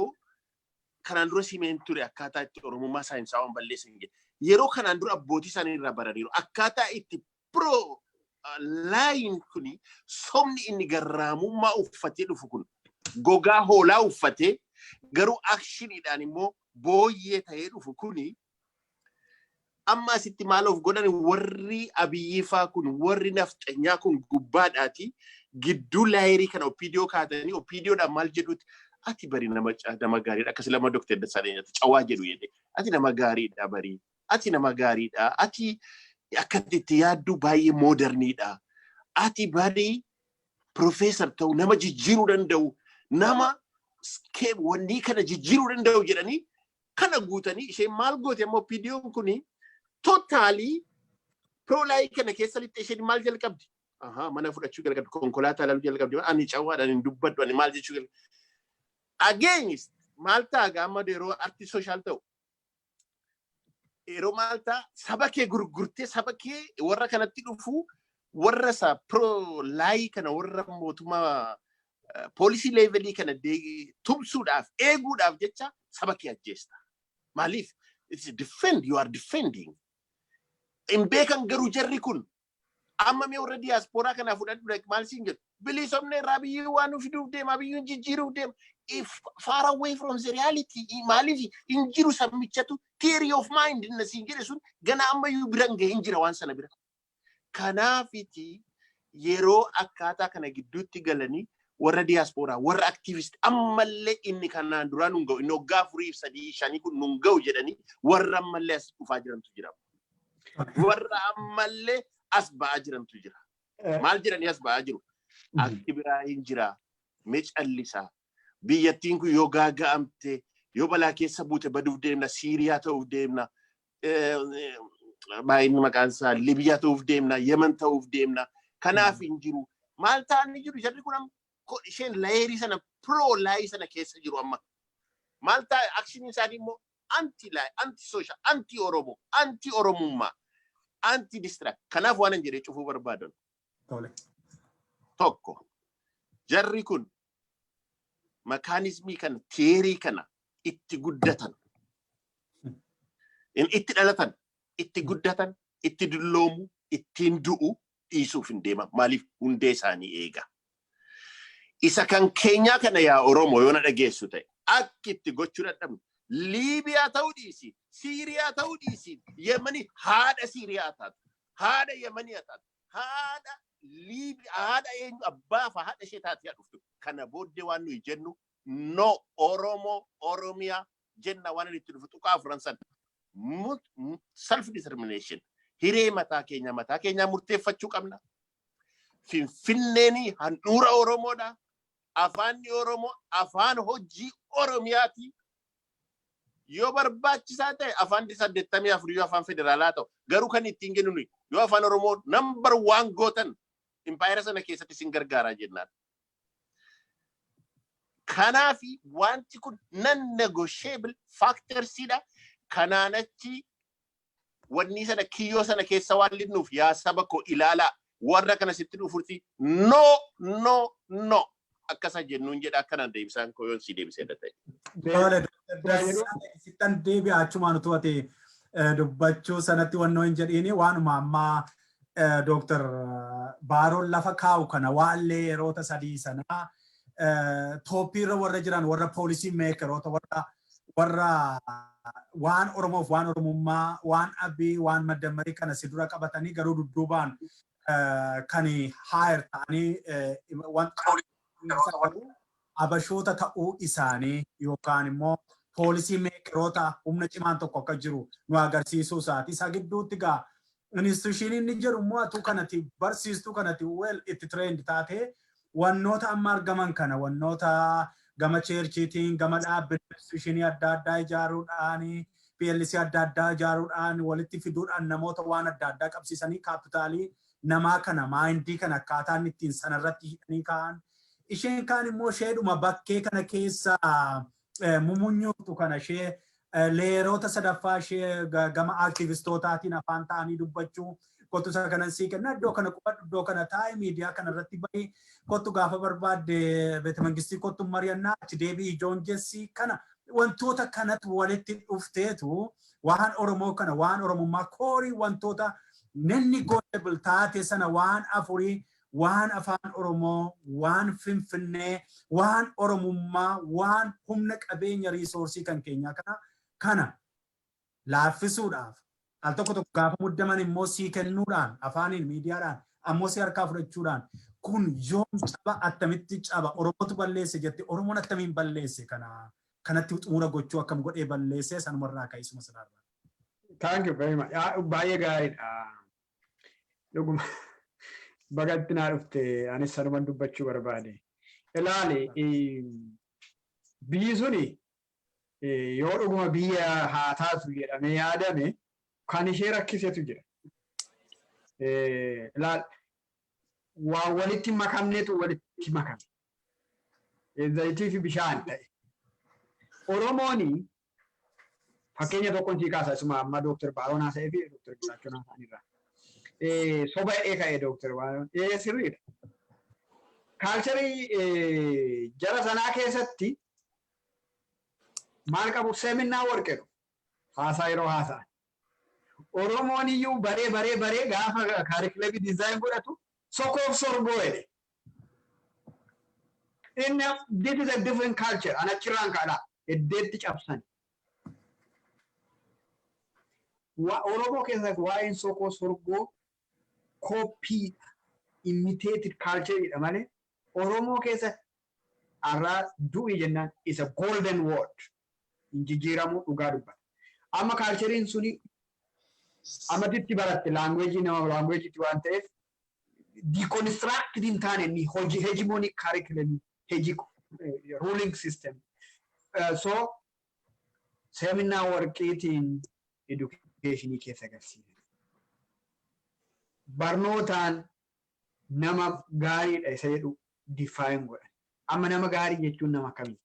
kanaan dura simeen ture akkaataa itti oromummaa saayinsawaan balleessan jedhe yeroo kanaan dura abbootii isaanii irraa baraniiru akkaataa itti pro line kuni somni inni garraamummaa uffatee dhufu kun gogaa hoolaa uffatee garuu actioniidhaan immoo booyyee ta'ee dhufu kuni amma asitti maal of godhan warri abiyyifaa kun warri nafxanyaa kun gubbaadhaati gidduu laayirii kana Oppidio kaatanii Oppidiyoodhaan maal jedhuuti ati bari nama gaariidha akkasii lama Dr. Dassaalenyi cawaa jedhu jedhe ati nama gaariidha bari ati nama gaariidha ati akkatti yaaddu baay'ee moderniidha ati bari professor ta'u nama jijjiiruu danda'u nama wanni kana jijjiiruu danda'u jedhanii kana guutanii ishee maal goote ammoo Oppidiyoon kuni totally pro-life kana keessa litte isheen maal jalqabdi? Mana fudhachuu jalqabdi konkolaataa laaluu jalqabdi ani cawaadhaan hin dubbadhu ani maal jechuu jalqabdi? Against maal ta'a gaama yeroo arti social ta'u yeroo maal ta'a saba kee gurgurtee saba kee warra kanatti dhufu warra sa pro-life kana warra mootummaa policy levelii kana tumsuudhaaf eeguudhaaf jecha saba kee ajjeesta. Maaliif? It's defend, you are defending. In beekan garuu jarri kun amma mee warra diaspora kana fudhadhu maal siin jedhu bilisomne rabiyyuu waan ufiduuf deema biyyuun jijjiiruuf deema. If far away from the reality, maaliif injiru sammichatu theory of mind na sinjire sun gana ammayyuu biran ga'ee injira waan sana bira. Kanaafiti yeroo akkaataa kana gidduutti galanii warra diaspora warra activist ammallee inni kanaan duraan nun ga'u inni waggaa 4-3-5 kun nun ga'u jedhanii warra ammallee as dhufaa jirantu jira. Warra ammallee as ba'aa jirantu jira. Maal jedhanii as ba'aa jiru? Akki biraa hin jira. Mee callisaa. Biyyattiin kun yoo gaaga'amte yoo balaa keessa buute baduuf deemna Siiriyaa ta'uuf deemna baay'inni maqaan isaa Libiyaa ta'uuf deemna Yemen ta'uuf deemna kanaaf hin jiru maal ta'anii jiru jarri kun isheen laayerii sana pro laayii sana keessa jiru amma maal ta'a akshinii isaanii immoo anti laayii anti sooshaal anti oromoo anti oromummaa anti distract kanaaf waan hin jedhee cufuu barbaadan tokko jarri kun mekaanizmii kana teerii kana itti guddatan itti dhalatan itti guddatan itti dulloomu ittiin du'u dhiisuuf hin deema maaliif hundee isaanii eega isa kan keenyaa kana yaa oromoo yoo na dhageessu ta'e akka itti gochuu dadhabnu Liibiyaa ta'uu dhiisi Siiriyaa ta'uu dhiisi Yemanii haadha Siiriyaa taatu haadha Yemanii taatu haadha haadha eenyu abbaa fi haadha ishee taatee dhuftu kana booddee waan nuyi jennu no Oromoo Oromiyaa jenna waan itti dhufu tuqaa Faransan self determination hiree mataa keenya murteeffachuu qabna Finfinneeni handhuura Oromoodha afaanni Oromoo afaan hojii Oromiyaati yoo barbaachisaa ta'e afaan 84 yoo afaan federaalaa ta'u garuu kan ittiin kennu yoo afaan Oromoo number 1 gootan empire sana keessatti sin gargaaraa jennaan. Kanaafi wanti kun non-negotiable factorsidha. Kanaanachi wanni sana kiyyoo sana keessa waan linnuuf yaa saba koo ilaalaa warra kana sitti dhufurti no akkasa jennuun jedha akkanaan deebisaan koo yoon si deebisee dha ta'e. Sittan deebi'aa achumaan utuu ati dubbachuu sanatti wannoo hin jedhiini waanuma ammaa Dr. Baaroon lafa kaa'u kana waallee yeroota sadii sanaa tooppiirra warra jiran warra poolisii meekeroota warra waan Oromoof waan Oromummaa waan abbii waan maddammarii kana si dura qabatanii garuu dudduubaan kan haayir ta'anii wanta abashoota ta'uu isaanii yookaan immoo poolisii meekeroota humna cimaan tokko akka jiru nu agarsiisuu isaati. Isa gidduutti gaa institushiniin ni jedhu immoo atuu kanatti barsiistuu kanatti wel itti trend taatee wannoota amma argaman kana wannoota gama cheerchiitiin gama dhaabbiin institushinii adda addaa ijaaruudhaan PLC adda addaa ijaaruudhaan walitti fiduudhaan namoota waan adda addaa qabsiisanii kaapitaalii namaa kana maayindii kana akkaataan ittiin sanarratti hidhanii ka'an. Isheen kaan immoo isheedhuma bakkee kana keessa mumunyuutu kana ishee leeroota sadaffaa ishee gama aktivistootaatiin afaan ta'anii dubbachuu kottu isa kanan sii kenna iddoo kana qubadhu iddoo kana taa'e miidiyaa kana irratti bahi kottu gaafa barbaadde beete mangistii kottu mari'annaa achi deebii ijoon jessi kana wantoota kanatti walitti dhufteetu waan Oromoo kana waan Oromummaa koorii wantoota nenni gootable taate sana waan afurii waan afaan Oromoo waan Finfinnee waan Oromummaa waan humna qabeenya riisoorsii kan keenyaa kana laaffisuudhaaf al tokko gaafa muddaman immoo sii kennuudhaan afaaniin miidiyaadhaan ammoo si harkaa fudhachuudhaan kun yoom caba attamitti caba Oromootu balleesse jette Oromoon attamiin balleesse kanatti xumura gochuu akkam godhee balleesse sanumarraa ka'isuma sanarraa. Thank you very much. Baay'ee gaariidha. Dhuguma bagatti naa dhufte anis sanuman dubbachuu barbaade. Ilaali biyyi suni yoo dhuguma biyya haa taatu jedhamee yaadame kan ishee rakkisetu jira. Ilaali waan walitti makamneetu walitti makame. Zayitii fi bishaan ta'e. Oromooni fakkeenya tokkoon sii kaasa isuma amma Dr. Baaroon haasa'ee fi Dr. Gurraachoon haasa'anirraa. Soba hidhee ka'ee Dr. Baaroon sirriidha. Kaalcharii jara sanaa keessatti maal qabu seminaa warqeedhu haasaa yeroo haasa'an. Oromoon iyyuu baree gaafa kaarikileemii diizaayin godhatu sokoof sorboo jedhe. This is a different culture. Anachiraan kaadha. Eddeetti cabsan. Oromoo keessatti waa'een sokoo sorgoo copy imitated culture jedha malee Oromoo keessatti arraa du'i jennaan is a golden word. Injijjiiramuu dhugaa dubbata. Amma culturein suni amatitti baratte language nama language ti waan ta'eef deconstructed in taane ni hegemonic curriculum ruling system. So seminar warqiitiin education keessa agarsiisa. Barnootaan nama gaariidha isa jedhu define godhan. Amma nama gaarii jechuun nama kamii?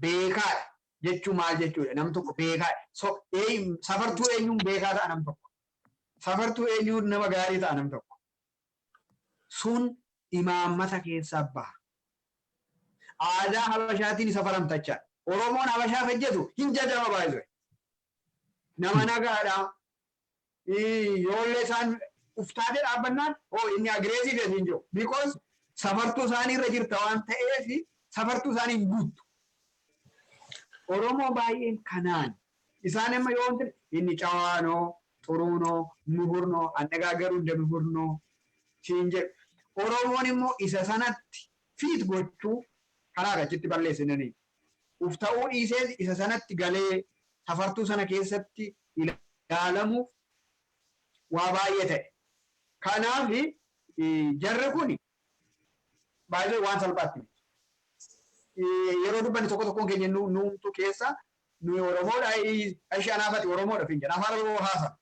Beekaadha jechuun maal jechuudha? Nam tokko beekaadha. So safartuu eenyuun beekaa ta'a nam tokko. Safartuu eenyuun nama gaarii ta'a nam tokko. Sun imaammata keessaa baha. Aadaa Habashaatiin isa faramtachaa. Oromoon Habashaa hojjetu hin jajama baay'ee. Nama nagaadha. Yoollee isaan uftaatee dhaabbannaan inni agreessive hin jiru. Because safartuu isaanii irra jirta waan ta'eef safartuu isaanii hin guuttu. Oromoo baay'een kanaan isaan amma yoo wanti inni cawaanoo, xuruunoo, muhurnoo, annagaagaruu hunda muhurnoo siin jedhu. Oromoon immoo isa sanatti fiit gochuu karaa achitti balleessinanii. Ufta'uu dhiisee isa sanatti galee safartuu sana keessatti ilaalamuuf waa baay'ee ta'e. Kanaaf jarri kun baay'ee waan salphaatti. Yeroo dubbanni tokko tokkoon keenya nuumtu keessa nuyi Oromoodha ishee anaafati Oromoodha finjan afaan Oromoo haasa.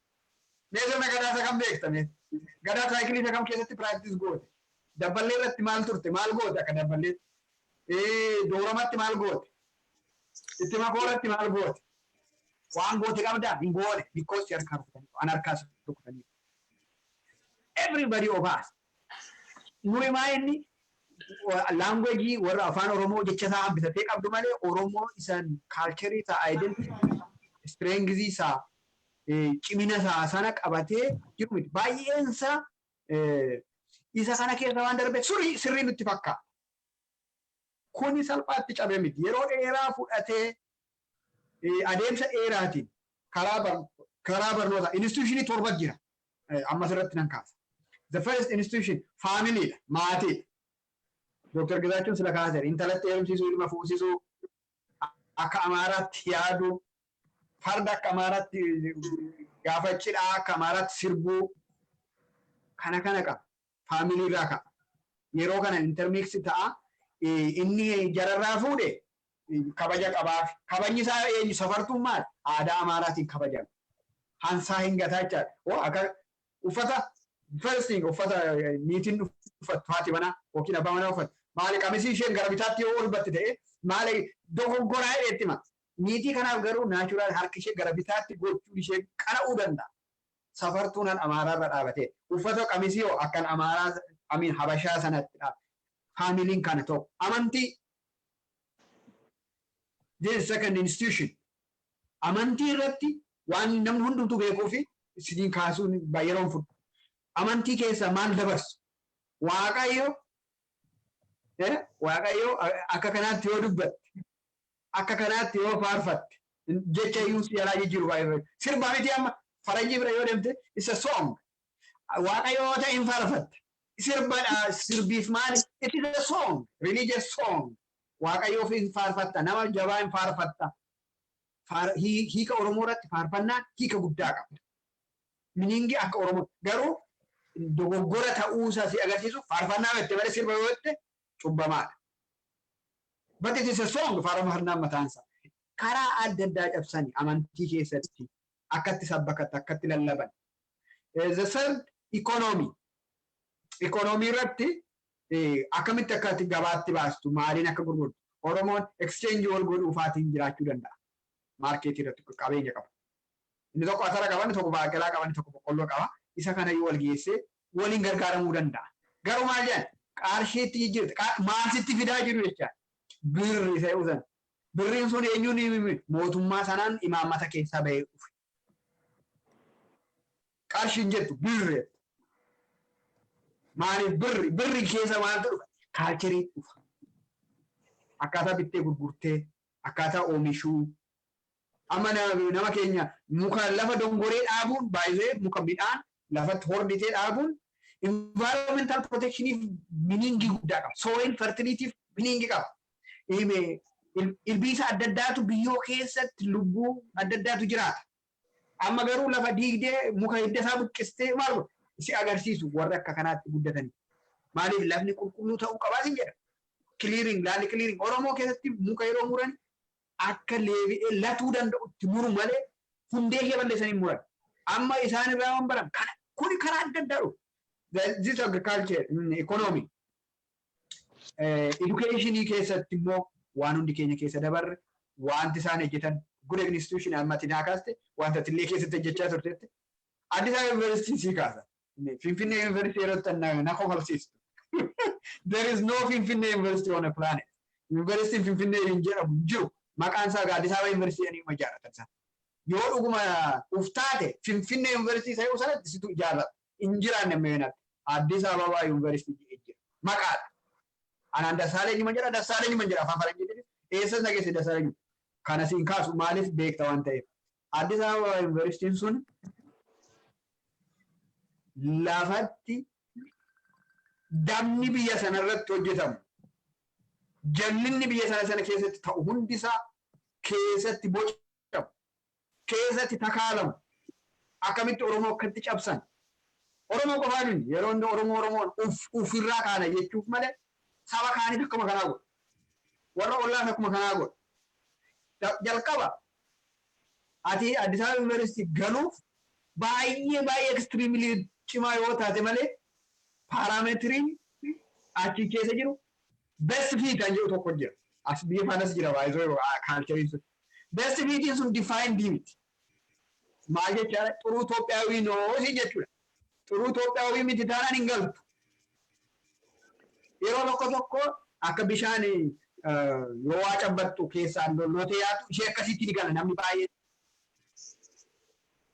Mee sirna gadaa isa kam beektame? Gadaa saayikilii isa kam keessatti piraaktis goote? Dabballee irratti maal turte? Maal goote akka dabballee? Dooramatti maal goote? Itti makooratti maal goote? Waan goote qabdaa hin goone because si harkaa rukutanii an harkaas rukutanii. Everybody of us. Nuyi maa inni language warra afaan Oromoo jecha isaa hambitatee qabdu malee Oromoo isaan culture isaa identity strength isaa cimina isaa sana qabatee jiru miti. Baay'een isaa isa kana keessa waan darbe sirrii nutti fakkaata. Kuni salphaatti cabee miti. Yeroo dheeraa fudhatee adeemsa dheeraatiin karaa barnoota institutionii torba jira. Amma asirratti nan kaasa. The first institution family maatii. Dr. Gizaachun sila kaaseera. Intalatti heerumsiisuu, ilma fuusisuu, akka Amaaraatti yaaduu, farda akka Amaaraatti gaafa cidhaa akka Amaaraatti sirbuu kana qaba. Faamilii irraa qaba. Yeroo kana intermix ta'a. Inni jararraa fuudhe kabaja qabaaf. Kabajni isaa eenyu safartuun maal? Aadaa Amaaraatiin kabajama. Hansaa hin gataa jechaadha. Akka uffata first thing uffata niitiin uffatu haati manaa yookiin abbaa manaa uffatu. Maali qamisii isheen gara bitaatti yoo ol batte ta'e maali dogoggoraa jedhetti ma. Niitii kanaaf garuu naachuraal harki ishee gara bitaatti gochuun ishee qara'uu danda'a. Safartuun Amaaraa irra dhaabatee uffata qamisii yoo akkan Amaaraa Habashaa sanatti dhaabate. Faamiliin kana ta'u amantii. This second institution. Amantii irratti waan namni hundumtuu beekuu fi isiniin kaasuun yeroon fudhu. Amantii keessa maal dabarsu? Waaqayyo akka kanaatti yoo dubbatte, akka kanaatti yoo faarfatte, jecha iyyuu si jalaa jijjiiru baay'ee. Sirbaa miti amma faranjii bira yoo deemte isa song. Waaqayyo yoo ta'e hin faarfatte. Sirbiif maali? It is a song, religious song. Waaqayyoo fi hin faarfatta, nama jabaa hin faarfatta. Hiika Oromoo irratti faarfannaan hiika guddaa qabda. Miniingi akka Oromoo garuu dogoggora ta'uusaa si agarsiisu faarfannaa mette malee sirba yoo jette cubbamaadha. But it is a song faarfannaan mataansa. Karaa adda addaa cabsanii amantii keessatti akkatti sabbakatti akkatti lallaban. The third economy. Economy irratti akkamitti akkatti gabaatti baastu maaliin akka gurgurtu. Oromoon exchange wal godhuufaatiin jiraachuu danda'a. Markeetii irratti qabeenya qaba. Inni tokko asara qaba, inni tokko baaqelaa qaba, inni tokko boqqolloo qaba. Isa kana yoo wal geessee waliin gargaaramuu danda'a. Garuu maal jedhan qarshiitti jijjiirta. Maal sitti fidaa jiru jecha birri isa usan. Birriin sun eenyuun mootummaa sanaan imaammata keessaa bahee dhufe. Qarshiin jettu birri. Maaliif birri keessa maaltu dhufa? kaalcherii dhufa. Akkaataa bittee gurgurtee, akkaataa oomishuu. Amma nama keenya muka lafa dongoree dhaabuun baay'ee muka midhaan lafatti horditee dhaabuun environmental protectioniif miniingi guddaa qaba. Soil fertilitiif miniingi qaba. Ilbiisa adda addaatu biyyoo keessatti lubbuu adda addaatu jiraata. Amma garuu lafa diigdee muka hidda isaa buqqistee maal si agarsiisu warra akka kanaatti guddatanii. Maaliif lafni qulqulluu ta'uu qabaa sin jedha. Clearing, land clearing. Oromoo keessatti muka yeroo muran akka leebi'ee latuu danda'utti muru malee hundee ishee balleessanii muran. Amma isaan irraa waan baran kuni karaa adda addaa dhufu. This agriculture, economy. Educationii keessatti immoo waan hundi keenya keessa dabarre wanti isaan hojjetan good institution ammatti naa kaaste wanta tillee keessatti hojjechaa turtetti. Addis Ababa University sii kaasa. Finfinnee University yeroo na kofalsiistu. There is no Finfinnee University on a planet. University Finfinnee hin jedhamu jiru. Maqaan isaa Addis Ababa University jedhanii ma jaallatan isaa. Yoo dhuguma uftaate Finfinnee University sayuu sanatti situ jaallata. Hin jiraanne meenatti. Addis Ababa University jedhee maqaadha. Anaan Dassaaleny man jedha Dassaaleny man jedha afaan Faranjiitiin. Eessas nageesse Dassaaleny. Kana siin kaasu maaliif beekta waan ta'eef. Addis Ababa University sun lafatti damni biyya sanarratti hojjetamu. Jallinni biyya sana keessatti ta'u hundisaa keessatti bocamu. Keessatti takaalamu. Akkamitti Oromoo akkatti cabsan. Oromoo qofaan yeroo hundi Oromoon ufirraa kaana jechuuf malee saba kaanii akkuma kanaa godhu. Warra ollaan akkuma kanaa godhu. Jalqaba ati Addis Ababa University galuuf baay'ee extremely cimaa yoo taate malee parametiriin achi keessa jiru best fit kan jedhu tokko jira. As biyya fanas jira baay'ee kaalchariin sun. Best fitiin sun define diimiti. Maal jechaadha? Xuruu Itoophiyaawii noosi jechuudha. Xuruu Itoophiyaawii miti taanaan hin galtu. Yeroo tokko akka bishaan yoo waa cabbattu keessaan lollootee yaatu ishee akkasitti ni gala namni baay'ee.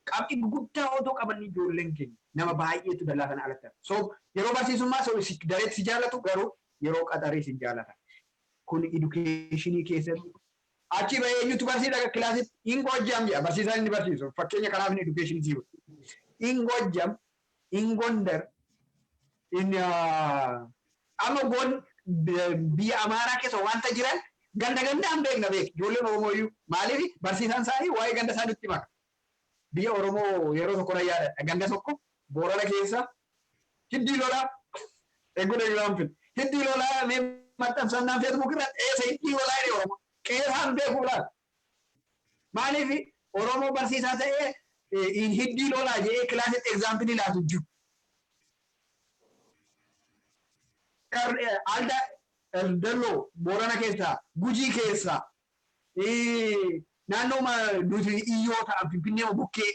Qabxii guddaa otoo qaban ijoolleen keenya nama baay'eetu dallaa kana alatti. So yeroo barsiisummaa dareetti si jaallatu garuu yeroo qaxarii si jaallata. Kun educationii keessatti achi bahee eenyutu barsiisa kilaasitti hin Gojjam jedha barsiisaan inni barsiisu fakkeenya kanaaf inni educationii siiru. In Gojjam, in Gondar, in amma biyya Amaaraa keessa wanta jiran gandaan beekna beek ijoolleen Oromoo iyyuu maaliif barsiisaan isaanii waa'ee ganda isaa nutti maka. Biyya Oromoo yeroo tokko na yaadadha. Ganda tokko Boorana keessa hiddii lolaa eeguun example hiddii lolaa mee maxxansannaan Facebook irratti eessa hiddii lolaa jedhee Oromoo qeeraan beekuu laata. Maaliif Oromoo barsiisaa ta'ee hiddii lolaa jedhee kilaasitti example laatu jiru. Alda Dalloo Boorana keessa Gujii keessa naannoo nuti iyyoo ta'an Finfinnee bukkee.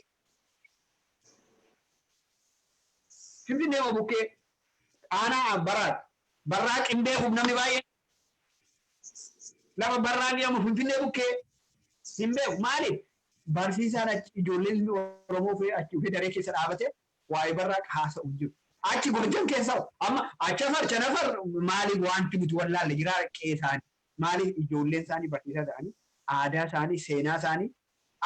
Finfinnee bukkee aanaa barraa qindee namni baay'ee lafa barraa jedhamu Finfinnee bukkee hin beeku maaliif barsiisaan achi ijoolleen Oromoo fi achi daree keessa dhaabate waa'ee barraa haasa'u jiru. Achi Gojjam keessa amma achafar chanafar maaliif wanti nuti wallaalle jira qeesaanii maaliif ijoolleen isaanii barsiisaa ta'anii aadaa isaanii seenaa isaanii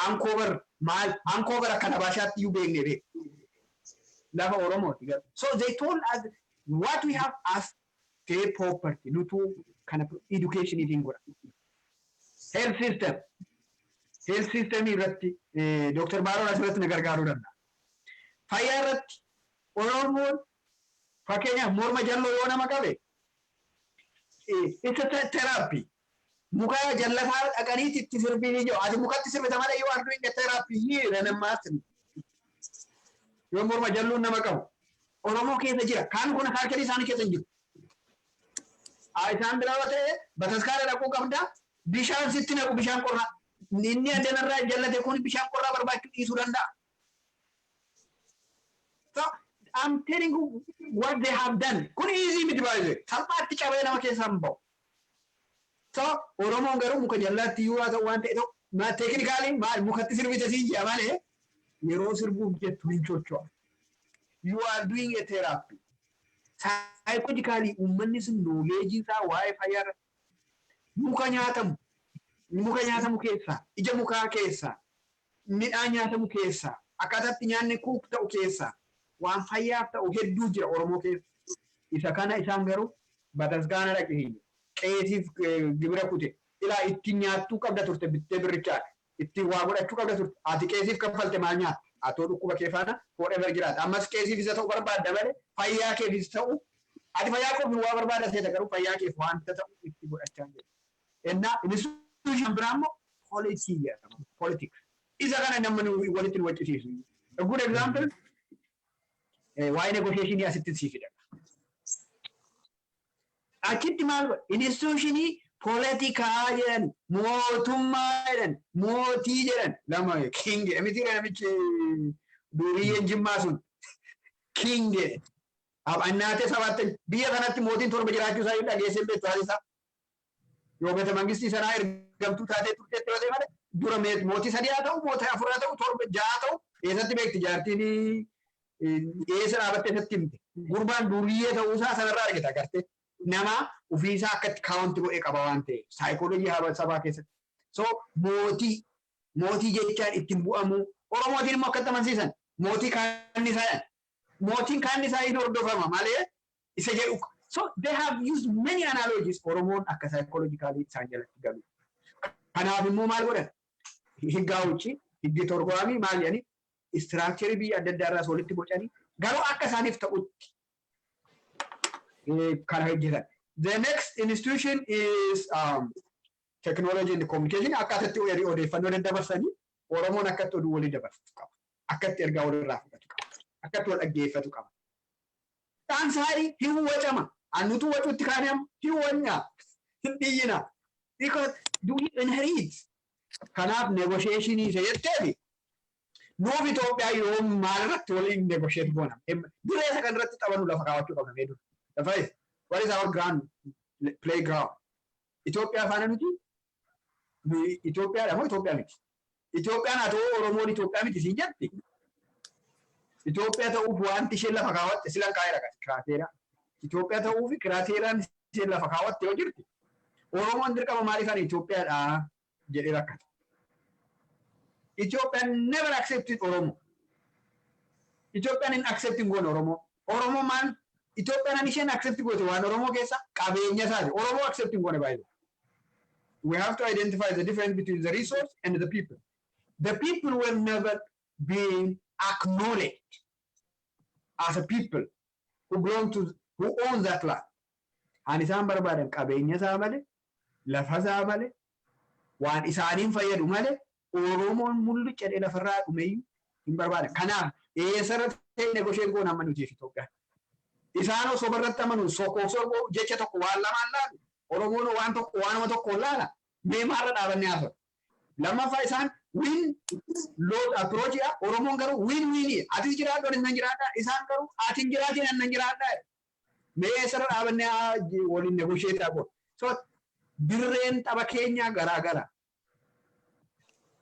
Ankoobar akka Nabaashaatti iyyuu beeknee beeku. Lafa Oromooti. So they told us what we have as their property nutu kana education itiin godha. Health system irratti Dr. Baaroon asirratti na gargaaruu danda'a. Fayyaa irratti Oromoon fakkeenyaaf morma jalloo yoo nama qabe it's therapy. Muka jallataa dhaqaniiti itti sirbii jiru. Ati mukatti sirbita malee yoo ardu inni therapy here namatti. Yoo morma jalluun nama qabu. Oromoo keessa jira. Kaan kun kaalcharii isaanii keessa hin jiru. Isaan biraa ta'ee bataskaara dhaquu qabda. Bishaan sitti naqu bishaan qorraa. Inni addanarraa jallate kun bishaan qorraa barbaachuu dhiisuu danda'a. So I'm telling you what they have done. Kun easy miti baay'ee. Salphaatti cabee nama keessaa hin ba'u. So Oromoon garuu muka jallaatti iyyuu haa ta'u waan ta'e tokko teeknikaalii mukatti sirbite siin jedha malee yeroo sirbuuf jettu hin socho'a. You are doing a therapy. Psychologically uummanni sun knowledge isaa waa'ee fayyaa muka nyaatamu keessaa, ija mukaa keessaa, midhaan nyaatamu keessaa, akkaataatti nyaanni kuuk ta'u keessaa, waan fayyaaf ta'u hedduu jira Oromoo keessa. Isa kana isaan garuu bataskaana dhaqee qeesiif gibira kute ilaa ittiin nyaattuu qabda turte bittee birrichaa ittiin waa godhachuu qabda turte ati qeesiif kaffalte maal nyaatta atoo dhukkuba kee faana forever jiraata ammas qeesiif isa ta'u barbaadda malee fayyaa keefis ta'u ati fayyaa koof waa barbaada seeta garuu fayyaa keef wanta ta'u itti godhachaa jira. Ennaa institution biraa immoo policy jedhama politics isa kana namni walitti waccisiisu. A good example waa'ee negotiation asitti sii fida. Achitti maal institutionii politikaa jedhan mootummaa jedhan mootii jedhan lama king miti namichi duriyyeen jimmaa sun king jedhan annaatee sabaatti biyya kanatti mootiin torba jiraachuu isaa dhageessee beektu haalisaa yoo beeta mangistii sanaa ergamtuu taatee turteetti yoo ta'e malee dura mootii sadii haa ta'u mootii afur haa ta'u torba ja'a ta'u eessatti beekti jaartiin eessa dhaabattee isatti himte gurbaan duriyyee ta'uusaa sanarraa argita agartee. Nama ufiisaa akkatti kaawwanti godhee qaba waan ta'eef saayikoolojii haala sabaa keessatti. So mootii jechaan ittiin bu'amu Oromootiin immoo akkatti amansiisan mootii kaannisaa mootiin kaannisaa hin hordofama malee isa jedhu. So they have used many analogies Oromoon akka saayikoolojikaalii isaan jalatti galu. Kanaaf immoo maal godhan higgaa wucci higgi torgoramii maal jedhanii istiraakcharii biyya adda addaa irraas walitti bocanii garuu akka isaaniif ta'utti. The next institution is technology and communication. Akkatti odeeffannoo daddabarsanii Oromoon akkatti oduu walii dabarfatu qaba. Akkatti ergaa walirraa fudhatu qaba. Akkatti wal dhaggeeffatu qaba. Dhaansaarii hin wacama. Annutu wacuutti kaanee hin wanyaa. Hin dhiyyina. Because do we inherit? Kanaaf negotiationii isa jetteefi nuuf Itoophiyaa yoo maalirratti waliin negotiate goona. Diree isa kanarratti taphannu lafa kaawwachuu qabna meeduu. The first, what is our playground? Ethiopia fananuti? Ethiopia, Ethiopia miti. Ethiopia na to Oromo Ethiopia miti sinjatti. Ethiopia to ufu anti shella fakawatte silan kaira kratera. Ethiopia to ufi kratera shella fakawatte yo jirti. Oromo andir kama mali fan Ethiopia da jedhe rakkata. Ethiopia never accepted Oromo. Ethiopia in accepting one Oromo. Oromo man Ethiopian nation accepting gote waan Oromo keessa qabeenya isaati. Oromo accepting goone baay'ee. We have to identify the difference between the resource and the people. The people will never be acknowledged as a people who belong to who own that land. Ani isaan barbaadan qabeenya isaa malee, lafa isaa malee, waan isaaniin fayyadu malee Oromoon mul'u jedhee lafarraa dhumeeyyuu hin barbaadan. Kanaaf eessarratti negotiate goona amma nuti Itoophiyaa. Isaan osoo barratti amanu sokoo jecha tokko waan lamaan laalu Oromoon waan tokko waanuma tokko laala deemaarra dhaabannee haasa'u. Lammaffaa isaan win load approach Oromoon garuu win ati jiraadhu ani nan jiraadha isaan garuu ati hin jiraatin ani nan jiraadha. Mee sarara dhaabannee waliin negotiate godhu. So dirreen tapha keenyaa garaagara.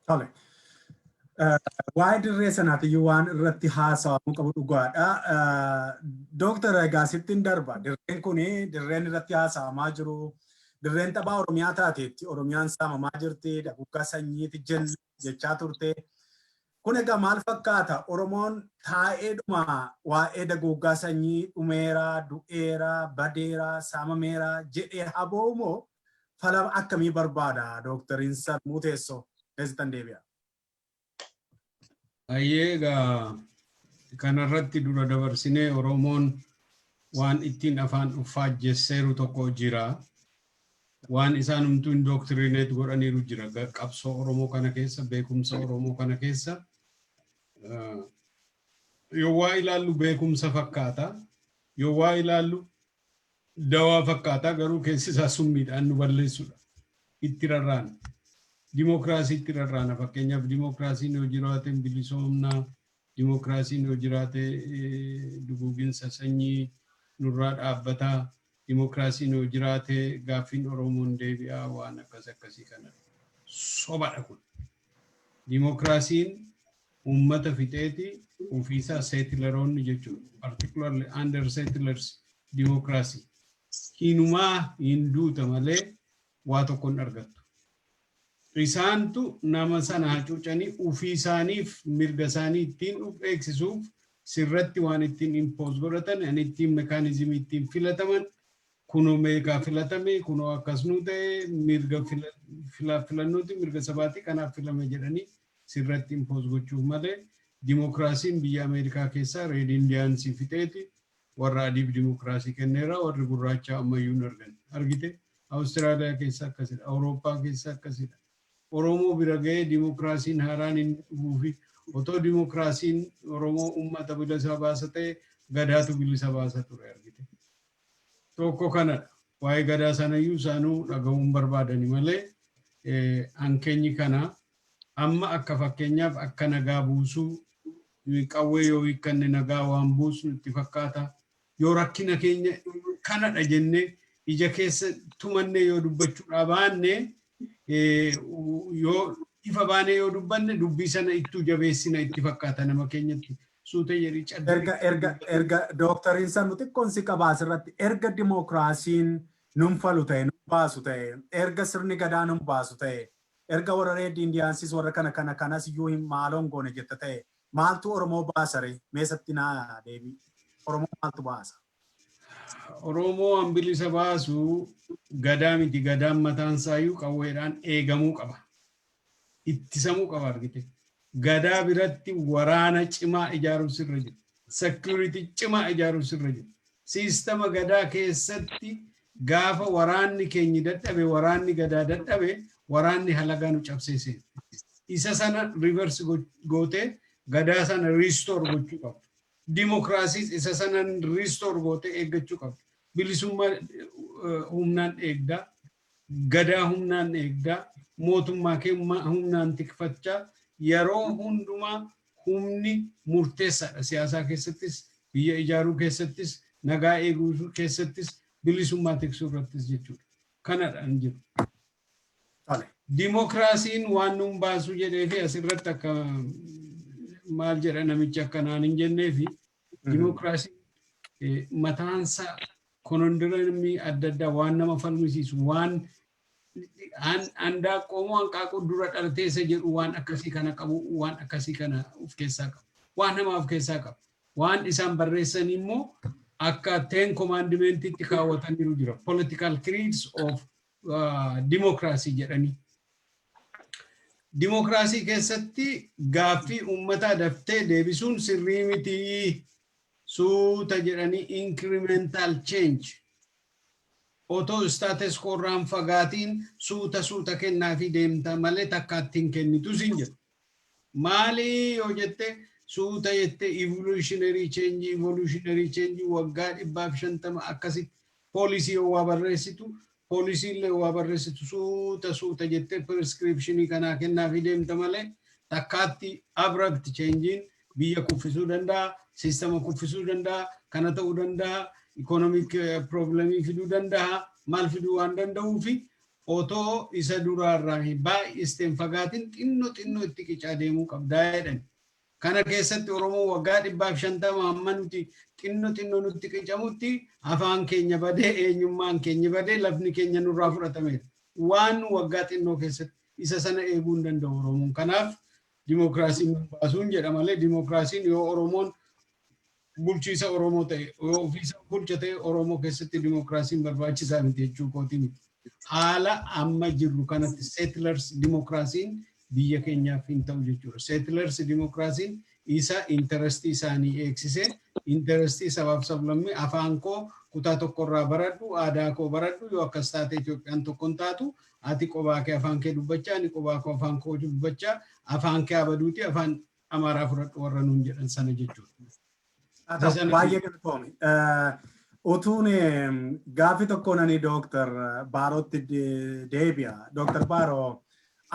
Tole. Waa'ee dirree sanaatiyyuu waan irratti haasa'amu qabu dhugaadha. Dooktar Gaasittiin darba. Dirreen kuni dirreen irratti haasa'amaa jiru. Dirreen taphaa Oromiyaa taateetti. Oromiyaan saamamaa jirti. Dhaguggaa sanyiiti jechaa turte. Kun egaa maal fakkaata? Oromoon taa'eedhuma waa'ee dhaguggaa sanyii dhumeera, du'eera, badeera, saamameera jedhee haboomoo fala akkamii barbaada? Dooktariin Sarmuu Teessoo keessatti deebi'a. Egaa kanarratti dura dabarsinee Oromoon waan ittiin afaan uffaajjesseeru tokko jira. Waan isaan humtuu indoktrineet godhaniiru jira. Qabsoo Oromoo kana keessa, beekumsa Oromoo kana keessa. Yoo waa ilaallu beekumsa fakkaata. Yoo waa ilaallu dawaa fakkaata. Garuu keessi isaa summiidhaan nu balleessudha. Itti rarraana. Dimokiraasii itti rarraana. Fakkeenyaaf dimokiraasiin yoo jiraate bilisoomnaa, dimokiraasiin yoo jiraate duguuginsa sanyii nurraa dhaabbataa, dimokiraasiin yoo jiraate gaaffiin Oromoon deebi'aa waan akkasii kana sobadha kun. Dimokiraasiin uummata fixeeti ofiisaa seetilaroonni jechuudha. Particularly under settlers Dimokiraasii. Hinumaa hin duuta malee waa tokko hin argattu. Isaantu nama sana hacuucanii ofii isaaniif mirga isaanii ittiin eegsisuuf sirratti waan ittiin impoos godhatan, ani ittiin mekaanizimii ittiin filataman, kunoo meeqaa filatame, kunoo akkasnuu ta'e mirga filannooti mirga sabaati kanaaf filame jedhanii sirratti impoos gochuuf malee dimokiraasiin biyya Ameerikaa keessaa Reed Indiyaansii fixeeti warra adiif dimokiraasii kenneera warri gurraacha ammayyuu hin argite. Awustiraaliyaa keessa akkasidha, Awurooppaa keessa akkasidha. Oromoo bira ga'ee dimokiraasiin haaraan hin dhufuufi otoo dimokiraasiin Oromoo uummata bilisa baasa ta'e gadaatu bilisa baasa ture argite. Tokko kanadha. Waa'ee gadaa sanayyuu isaanuu dhaga'uun barbaadani malee hankeenyi kana amma akka fakkeenyaaf akka nagaa buusuu qawwee yoo hiikkanne nagaa waan buusnu itti fakkaata. Yoo rakkina keenya kanadha jennee ija keessa tumannee yoo dubbachuudha baanne yoo ifa baanee yoo dubbanne dubbii sana ittuu jabeessina itti fakkaata nama keenyatti. Suute jedhi cadde. Erga doktariin san nuti konsi qabaas irratti erga dimokiraasiin nun falu ta'e nun baasu ta'e erga sirni gadaa nun baasu ta'e erga warra Reed Indiyaansis warra kanas iyyuu hin maaloon goone jetta ta'e maaltu Oromoo baasare meesatti naa deebi. Oromoo maaltu baasa? Oromoo an bilisa baasu gadaa miti gadaan mataan isaayyuu qawweedhaan eegamuu qaba. Ittisamuu qaba argite. Gadaa biratti waraana cimaa ijaaruuf sirra jiru. Security cimaa ijaaruuf sirra jiru. Siistama gadaa keessatti gaafa waraanni keenya dadhabe waraanni gadaa dadhabe waraanni halagaa nu cabseese. Isa sana reverse gootee gadaa sana restore gochuu qabdu. Dimokiraasiis isa sana restore gootee eeggachuu qabdu. Bilisummaa humnaan eegdaa, gadaa humnaan eegdaa, mootummaa kee humnaan tikfachaa yeroo hundumaa humni murteessaadha. Siyaasaa keessattis, biyya ijaaruu keessattis, nagaa eeguu keessattis, bilisummaa tiksuu irrattis jechuudha. Kanadhaan jiru. Dimokiraasiin waan nun baasu jedhee fi asirratti akka maal jedha namichi akkanaan hin jennee fi dimokiraasiin mataansaa konondiramii adda addaa waan nama falmisiisu waan handaaqqoomoo hanqaaquu dura dhalteessa jedhu waan akkasii kana qabu waan akkasii kana of keessaa qabu waan nama of keessaa qabu waan isaan barreessan immoo akka 10 commandmentiitti kaawwataniiru jira political creeds of democracy jedhanii. Dimokiraasii keessatti gaaffii uummataa daftee deebisuun sirrii miti suuta jedhanii incremental change otoo status quo irraan fagaatiin suuta kennaa fi deemta malee takkaattiin kennitu sin jedhu. Maali yoo jette suuta jette evolutionary change waggaa 150 akkasitti poolisii yoo waa barreessitu poolisiillee waa barreessitu suuta jettee prescriptionii kanaa kennaa fi deemta malee takkaatti abrupt changein biyya kuffisuu danda'a, sistema kuffisuu danda'a, kana ta'uu danda'a, economic problemii fiduu danda'a, maal fiduu waan danda'uu fi otoo isa duraarraa baay'isteen fagaatiin xinnoo itti qicaa deemuu qabdaa jedhani. Kana keessatti Oromoo waggaa 150 hamma nuti xinnoo nutti qicamutti afaan keenya badee eenyummaan keenya badee lafni keenya nurraa fudhatameera. Waan waggaa xinnoo keessatti isa sana eeguu hin danda'u Oromoon. Kanaaf dimokiraasiin baasuun jedha malee dimokiraasiin yoo Oromoon bulchiisa Oromoo ta'e yoo ofiisa bulcha ta'e Oromoo keessatti dimokiraasiin barbaachisaa miti jechuu kooti miti. Haala amma jirru kanatti settlers dimokiraasiin biyya keenyaaf hin ta'u jechuudha. Settlers dimokiraasiin isa interestii isaanii eegsisee interestii sabaaf sablammii afaan koo kutaa tokkorraa baradhu aadaa koo baradhu yoo akkas taate Itoophiyaan tokkon taatu ati qobaa kee afaan kee dubbachaa ani qobaa koo afaan koo dubbachaa afaan kee abaduuti afaan Amaaraa fudhadhu warra nuun jedhan sana jechuudha. Baay'ee galatoome. Utuun gaaffii tokkoon ani Dooktar Baarootti deebi'a. Dooktar Baaroo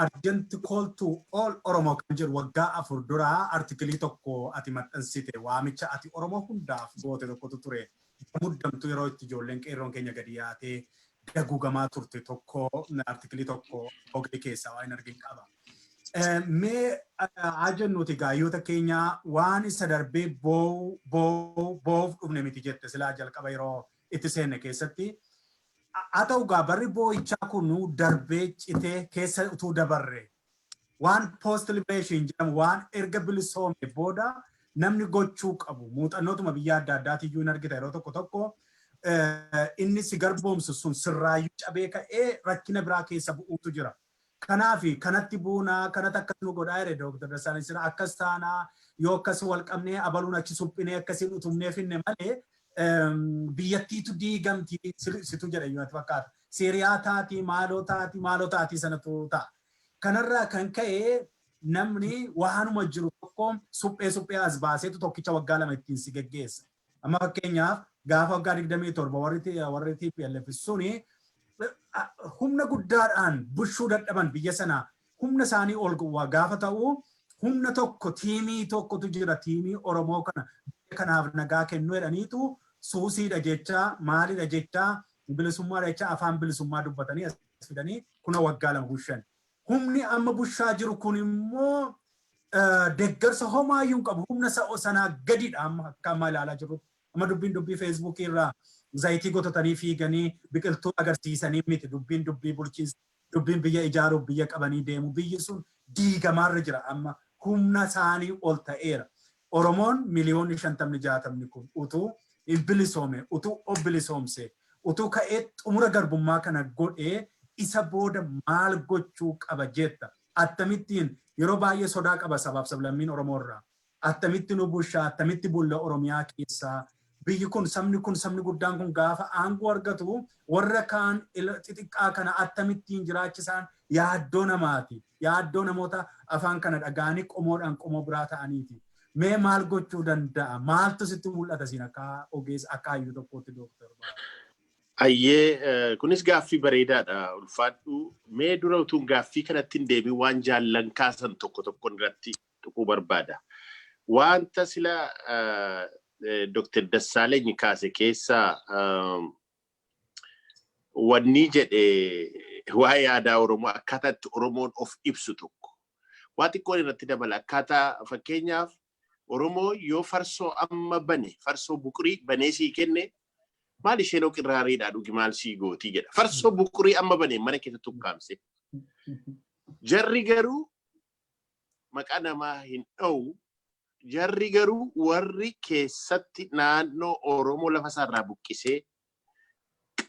Urgent call to all Oromo kan jiru waggaa 4 dura artikelii tokko ati maxxansite waamicha ati Oromoo hundaaf goote tokkotu ture. Muddamtu yeroo itti ijoolleen qeerroon keenya gadi yaatee daguugamaa turte tokko artikelii tokko oogdii keessaa waan argin qaba. Mee ajannuuti gaayyoota keenya waan isa darbee boof dhufne miti jette silaa jalqaba yeroo itti seenne keessatti. Haa ta'u gaa barri boo'ichaa kun darbee citee keessa utuu dabarre waan post liberation jedhamu waan erga bilisoome booda namni gochuu qabu muuxannootuma biyya adda addaatiyyuu hin argita yeroo tokko tokko inni si garboomsu sun sirraayyuu cabee ka'ee rakkina biraa keessa bu'uutu jira. Kanaafi kanatti buunaa kanatti akkas nu godhaa jedhe Dr. Dassaalany Sirraa akkas taanaa yoo akkas wal qabnee abaluun achi suphinee akkasiin utumnee finne malee biyyattiitu diigamtii situ jedha yoo fakkaata. Seeriyaa taati maaloo taati sanatu ta'a. Kanarraa kan ka'e namni waanuma jiru tokko suphee as baaseetu tokkicha waggaa lama ittiin si geggeessa. Amma fakkeenyaaf gaafa waggaa 27 warri TPLF suni humna guddaadhaan bushuu dadhaban biyya sana humna isaanii ol gaafa ta'u humna tokko tiimii tokkotu jira tiimii Oromoo kana kanaaf nagaa kennuu jedhaniitu suusiidha jechaa maalidha jechaa bilisummaa jechaa afaan bilisummaa dubbatanii as fidanii kuna waggaa lama bushan. Humni amma bushaa jiru kun immoo deeggarsa homaayyuu qabu humna sanaa gadidha amma akka amma ilaalaa jirru. Amma dubbii Facebook irraa zayitii gotatanii fiiganii biqiltuu agarsiisanii miti dubbii bulchiinsa dubbiin biyya ijaaruuf biyya qabanii deemu biyyi sun diigamaarra jira amma humna isaanii ol ta'eera. Oromoon miliyoonni 50-60 kun utuu bilisoome utuu bilisoomse utuu ka'ee xumura garbummaa kana godhee isa booda maal gochuu qaba jetta. Attamittiin yeroo baay'ee sodaa qaba sabaaf sablammiin Oromoo irraa. Attamitti nu bushaa attamitti bulla Oromiyaa keessaa biyyi kun sabni guddaan kun gaafa aangoo argatu warra kaan xixiqqaa kana attamittiin jiraachisaan yaaddoo namaati. Yaaddoo namoota afaan kana dhagaanii qomoodhaan qomoo biraa ta'aniiti. Mee maal gochuu danda'a? Maaltu sitti mul'ata siin akka ogeessa akka hayyuu tokkootti Dooktar? Ayyee kunis gaaffii bareedaadha ulfaadhu. Mee dura utuun gaaffii kanatti hin deebiin waan jaallan kaasan tokkoon irratti tuquu barbaada. Wanta sila Dr. Dassaalany kaase keessa wanni jedhe waa'ee aadaa Oromoo akkaataatti Oromoon of ibsu tokko. Waa xiqqoon irratti dabala akkaataa fakkeenyaaf Oromoo yoo farsoo amma bane farsoo buqurii banee sii kenne maal isheen qirraariidhaa dhugi maal sii gootii jedha. Farsoo buqurii amma bane mana keessa tukkaamse. Jarri garuu maqaa namaa hin dha'u. Jarri garuu warri keessatti naannoo Oromoo lafa isaarraa buqqisee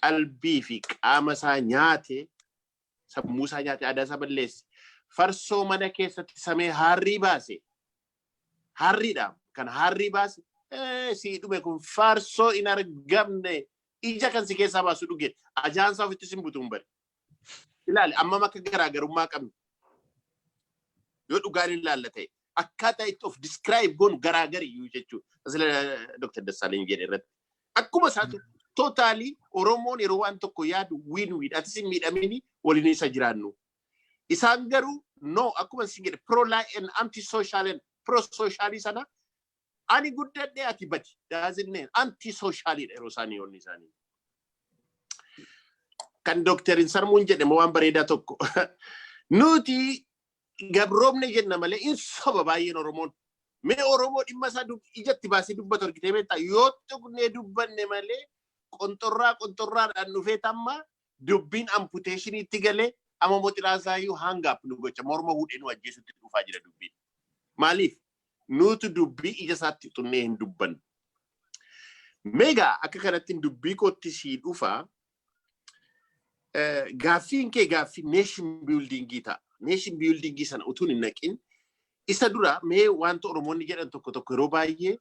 qalbii fi qaama isaa nyaate sammuu isaa nyaate aadaa isaa balleesse. Farsoo mana keessatti samee harrii baase. Harriidhaan kan harrii baase sii dhume kun farsoo hin argamne ija kan si keessaa baasu dhuge ajaansaa ofitti sin butuun bare. Ilaali amma akka garaagarummaa qabnu yoo dhugaan ilaalla ta'e. Akkaataa itti of describe goonu garaagariyyuu jechuudha. Asila Dr. Dassaalany jedhe irratti. Akkuma isaatu totaalii Oromoon yeroo waan tokko yaadu win-win atis hin miidhamini waliin isa jiraannu. Isaan garuu no akkuma isin jedhe pro-life and anti-social and pro-socialii sana ani guddadhee ati badi daazinneen anti-socialiidha yeroo isaanii yoonni isaanii. Kan Dr. Sarmuun jedhama waan bareedaa tokko. Nuti gabroomne jenna malee in soba baay'een Oromoon. Mee Oromoo dhimma isaa ijatti baasee dubbatu argitee beektaa yoo tuqnee dubbanne malee qonxorraadhaan dhufee tamma dubbiin amputeeshiniitti galee amma mootiraasaayuu hangaaf nu gocha morma hudhee nu ajjeesutti dhufaa jira dubbiin. Maaliif? Nutu dubbii ija isaatti tunnee hin dubbannu. Meegaa akka kanatti dubbii kootti sii dhufaa gaaffiin kee gaaffii nation buildingii ta'a. Nation buildingii sana utuun hin naqin isa dura mee wanta Oromoonni jedhan tokko yeroo baay'ee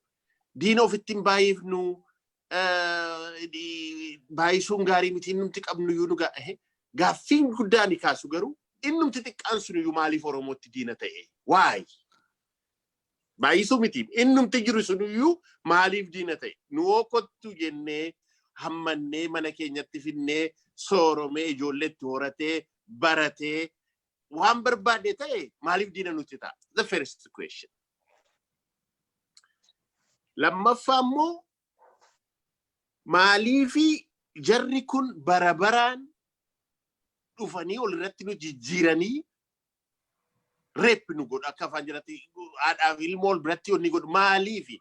diina ofitti hin baay'ifnu baay'isuun gaarii miti innumti qabnu iyyuu nu gaaffiin guddaan kaasu garuu innumti xiqqaan sun iyyuu maaliif Oromootti diina ta'e? Waay? Baay'isuu miti innumti jiru sun iyyuu maaliif diina ta'e? Nu ookottu jennee hammannee mana keenyatti finnee sooromee ijoolleetti horatee baratee waan barbaade ta'e maaliif diina nuti ta'a? The first question. Lammaffaa immoo maaliifi jarri kun barabaraan dhufanii ol irratti nu jijjiiranii reep nu godhu akka afaan jalatti haadhaaf ilmoo ol biratti onni godhu maaliifi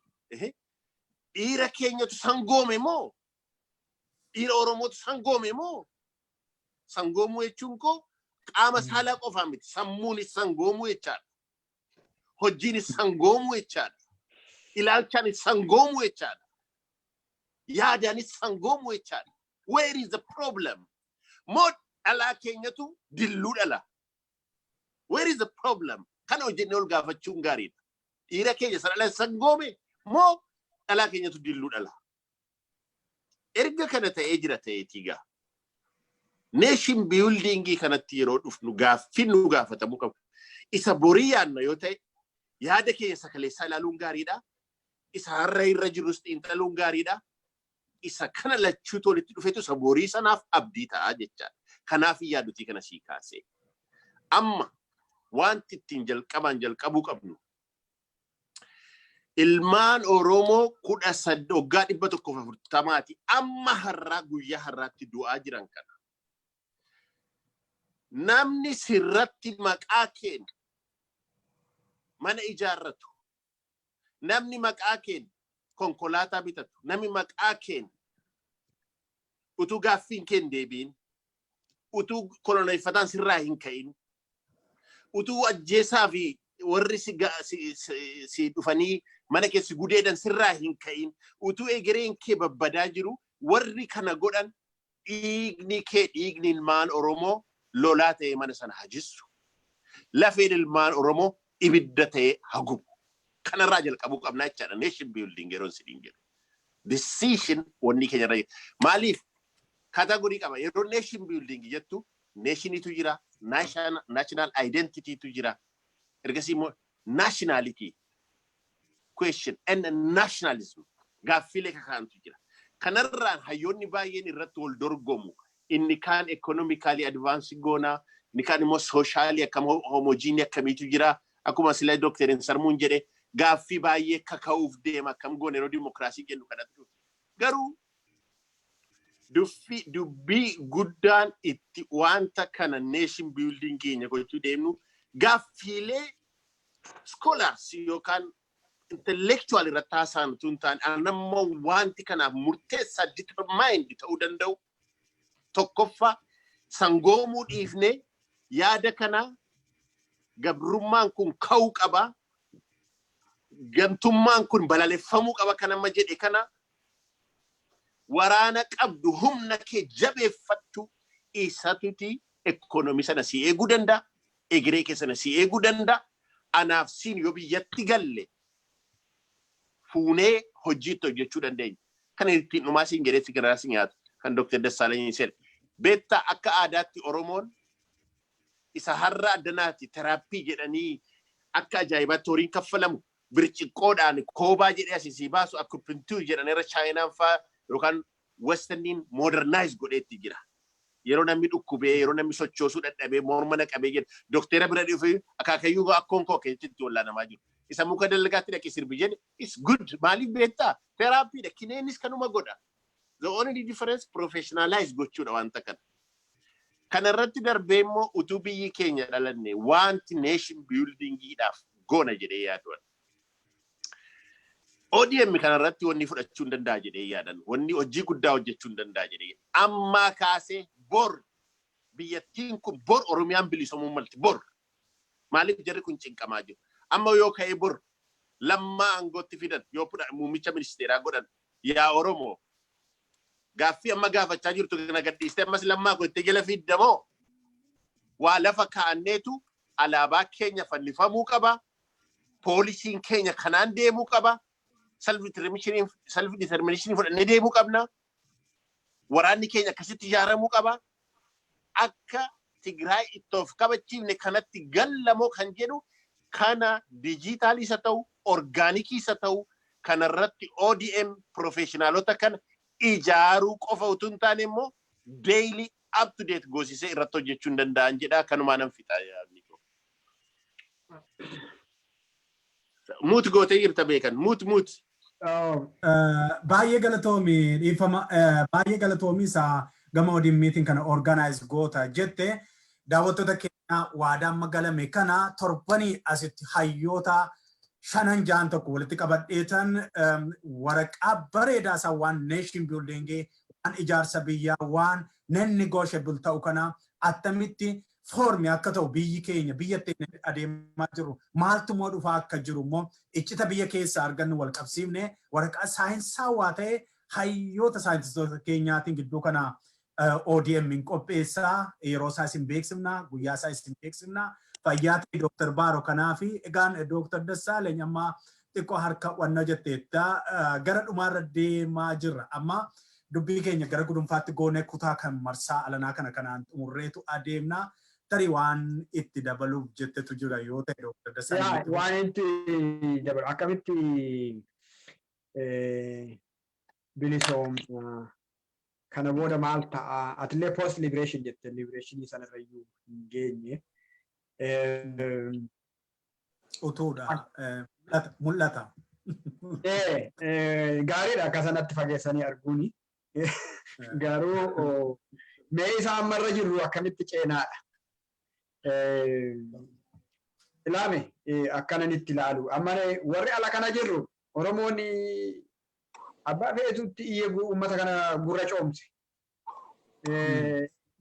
dhiira keenyatu sangoome moo Dhiira Oromootu sangoome moo? Sangoomuu jechuun koo qaama saalaa qofaa miti. Sammuunis sangoomuu jechaadha. Hojiinis sangoomuu jechaadha. Ilaalchaanis sangoomuu jechaadha. Yaadaanis sangoomuu jechaadha. Where is the problem? Moo dhalaa keenyatu dilluu dhala. Where is the problem? Kana hojjennee ol gaafachuun gaariidha. Dhiira keenya sana sangoome moo dhalaa keenyatu dilluu dhala. Erga kana ta'ee jira ta'eetii gaa. Nation building kanatti yeroo dhufnu nu gaafatamuu qabu. Isa borii yaadna yoo ta'e yaada keenya sakaleessaa ilaaluun gaariidha. Isa har'a irra jirus xiinxaluun gaariidha. Isa kana lachuutu walitti dhufeetu isa borii sanaaf abdii ta'a jechaadha. Kanaaf yaadutii kana sii kaasee. Amma wanti ittiin jalqabuu qabnu. Ilmaan Oromoo 1840 amma har'aa guyyaa har'aatti du'aa jiran kana. Namni sirratti maqaa kennu mana ijaarratu. Namni maqaa kennu konkolaataa bitatu. Namni maqaa kennu utuu gaaffiin kennu deebiin. Utuu koloneeffataan sirraa hin ka'in. Utuu ajjeesaa fi warri si dhufanii mana keessi gudeedan sirraa hin ka'in. Utuu egereen kee babbadaa jiru warri kana godhan dhiigni ilmaan Oromoo lolaa ta'ee mana sana hajissu. Lafeen ilmaan Oromoo ibidda ta'ee hagubu. Kanarraa jalqabuu qabnaa jechaadha. Nation building yeroon sidiin jedhu. Decision wanni keenya irra jira. Maaliif? Kategorii qaba. Yeroo nation building jettu nationitu jira. National identity tu jira. Ergasii immoo nationality question and nationalism gaaffilee kakaantu jira. Kanarraan hayyoonni baay'een irratti wal dorgomu. Inni kaan economically advance goona, inni kaan immoo socially akkam homogeneous akkamiitu jira. Akkuma sila Dr. Sarmuun jedhe gaaffii baay'ee kaka'uuf deema akkam goone yeroo dimokiraasii jennu kanatti. Garuu dubbii guddaan itti wanta kana nation building keenya gochuu deemnu gaaffiilee scholars yookaan intellectual irratti haasa'an tun ta'an anammoo wanti kanaaf murteessaa determined ta'uu danda'u. Tokkoffaa sangoomuu dhiifne yaada kana gabrummaan kun ka'uu qaba. Gantummaan kun balaleffamuu qaba kan amma jedhe kana waraana qabdu humna kee jabeeffattu isatuti ekonomii sana si eeguu danda'a. Egeree kee sana si eeguu danda'a. Anaaf siin yoo biyyatti galle fuunee hojiitti hojjechuu dandeenya. Kana ittiin dhumaa siin jedhee fikiraa siin nyaatu kan Dr. Dassaalenyi jedhe. Beektaa akka aadaatti Oromoon isa har'a addanaatti teraappii jedhanii akka ajaa'ibaatti horiin kaffalamu birciqqoodhaan koobaa jedhee asii baasu akupunkturi jedhan irra chaayinaan fa'aa yookaan westerniin modernize godheetti jira. Yeroo namni dhukkubee yeroo namni sochoosuu dadhabee morma naqabee jedhe doktera bira dhufee akaakayyuu akkoon koo keessatti wallaanamaa jiru. Isa muka dalagaatti dhaqee sirbi jedhe is good maaliif beektaa teraappiidha kineenis kanuma godha. The only difference professionalize gochuudha wanta kana. Kanarratti darbee immoo utuu biyyi keenya dhalanne wanti nation buildingiidhaaf goona jedhee yaaduudha. ODM kanarratti wanni fudhachuu hin danda'a jedhee yaadan. Wanni hojii guddaa hojjechuu hin danda'a jedhee. Ammaa kaasee bor biyyattiin kun bor Oromiyaan bilisoomuu malti bor. Maaliif jarri kun cinqamaa jiru? Amma yoo ka'ee bor lammaa aangootti fidan yoo muummicha ministeeraa godhan yaa Oromoo gaaffii amma gaafachaa jirtu kana gadhiistee ammas lammaa gottee jala fiddamoo waa lafa kaa'anneetu alaabaa keenya fannifamuu qaba. Poolisiin keenya kanaan deemuu qaba. Self-determination fudhannee deemuu qabna. Waraanni keenya akkasitti ijaaramuu qaba. Akka Tigraay ittoof kabachiifne kanatti gallamoo kan jedhu kana dijitaalii isa ta'u orgaanikii isa ta'u kanarratti ODM professionaalota kana ijaaruu qofa utuu hin taane immoo daily up to date goosisee irratti hojjechuu hin danda'an jedha kanumaa nan fixaa yaadni. Muut gootee jirta beekan muut. Baay'ee galatoomi isaa gama ODMiitiin kana organize goota jette daawwattoota keenya waadaan magalame kana torbanii asitti hayyoota 5-6 tokko walitti qabadheetan waraqaa bareedaa isaa waan nation building waan ijaarsa biyyaa waan non-negotiable ta'u kana attamitti foormi akka ta'u biyyi keenya biyya teenya adeemaa jiru maaltu moo dhufaa akka jiru immoo iccita biyya keessa argannu wal qabsiifne waraqaa saayinsaawaa ta'e hayyoota saayintistoota keenyaatiin gidduu kana ODM in qopheessaa yeroo isaa isin beeksifna guyyaa isaa isin beeksifna fayyaa ta'e Dr. Baaro kanaa fi egaan Dr. Dassaaleny amma xiqqoo harka wanna jetteetta gara dhumaarra deemaa jirra amma dubbii keenya gara gudunfaatti goonee kutaa kan marsaa alanaa kana kanaan xumurreetu adeemna tarii waan itti dabaluuf jettetu jira yoo ta'e Dr. Dassaaleny. Waan itti dabalu akkamitti bilisoomna kana booda maal ta'a atillee post liberation jette liberation sanarrayyuu hin geenye. Utuudha mul'ata. Gaariidha akka sanatti fageessanii arguuni. Garuu mee isa ammarra jirru akkamitti ceenaadha. Ilaame akkanan itti ilaalu. Amma warri ala kana jirru Oromoon abbaa feetutti iyyee uummata kana gurra coomse.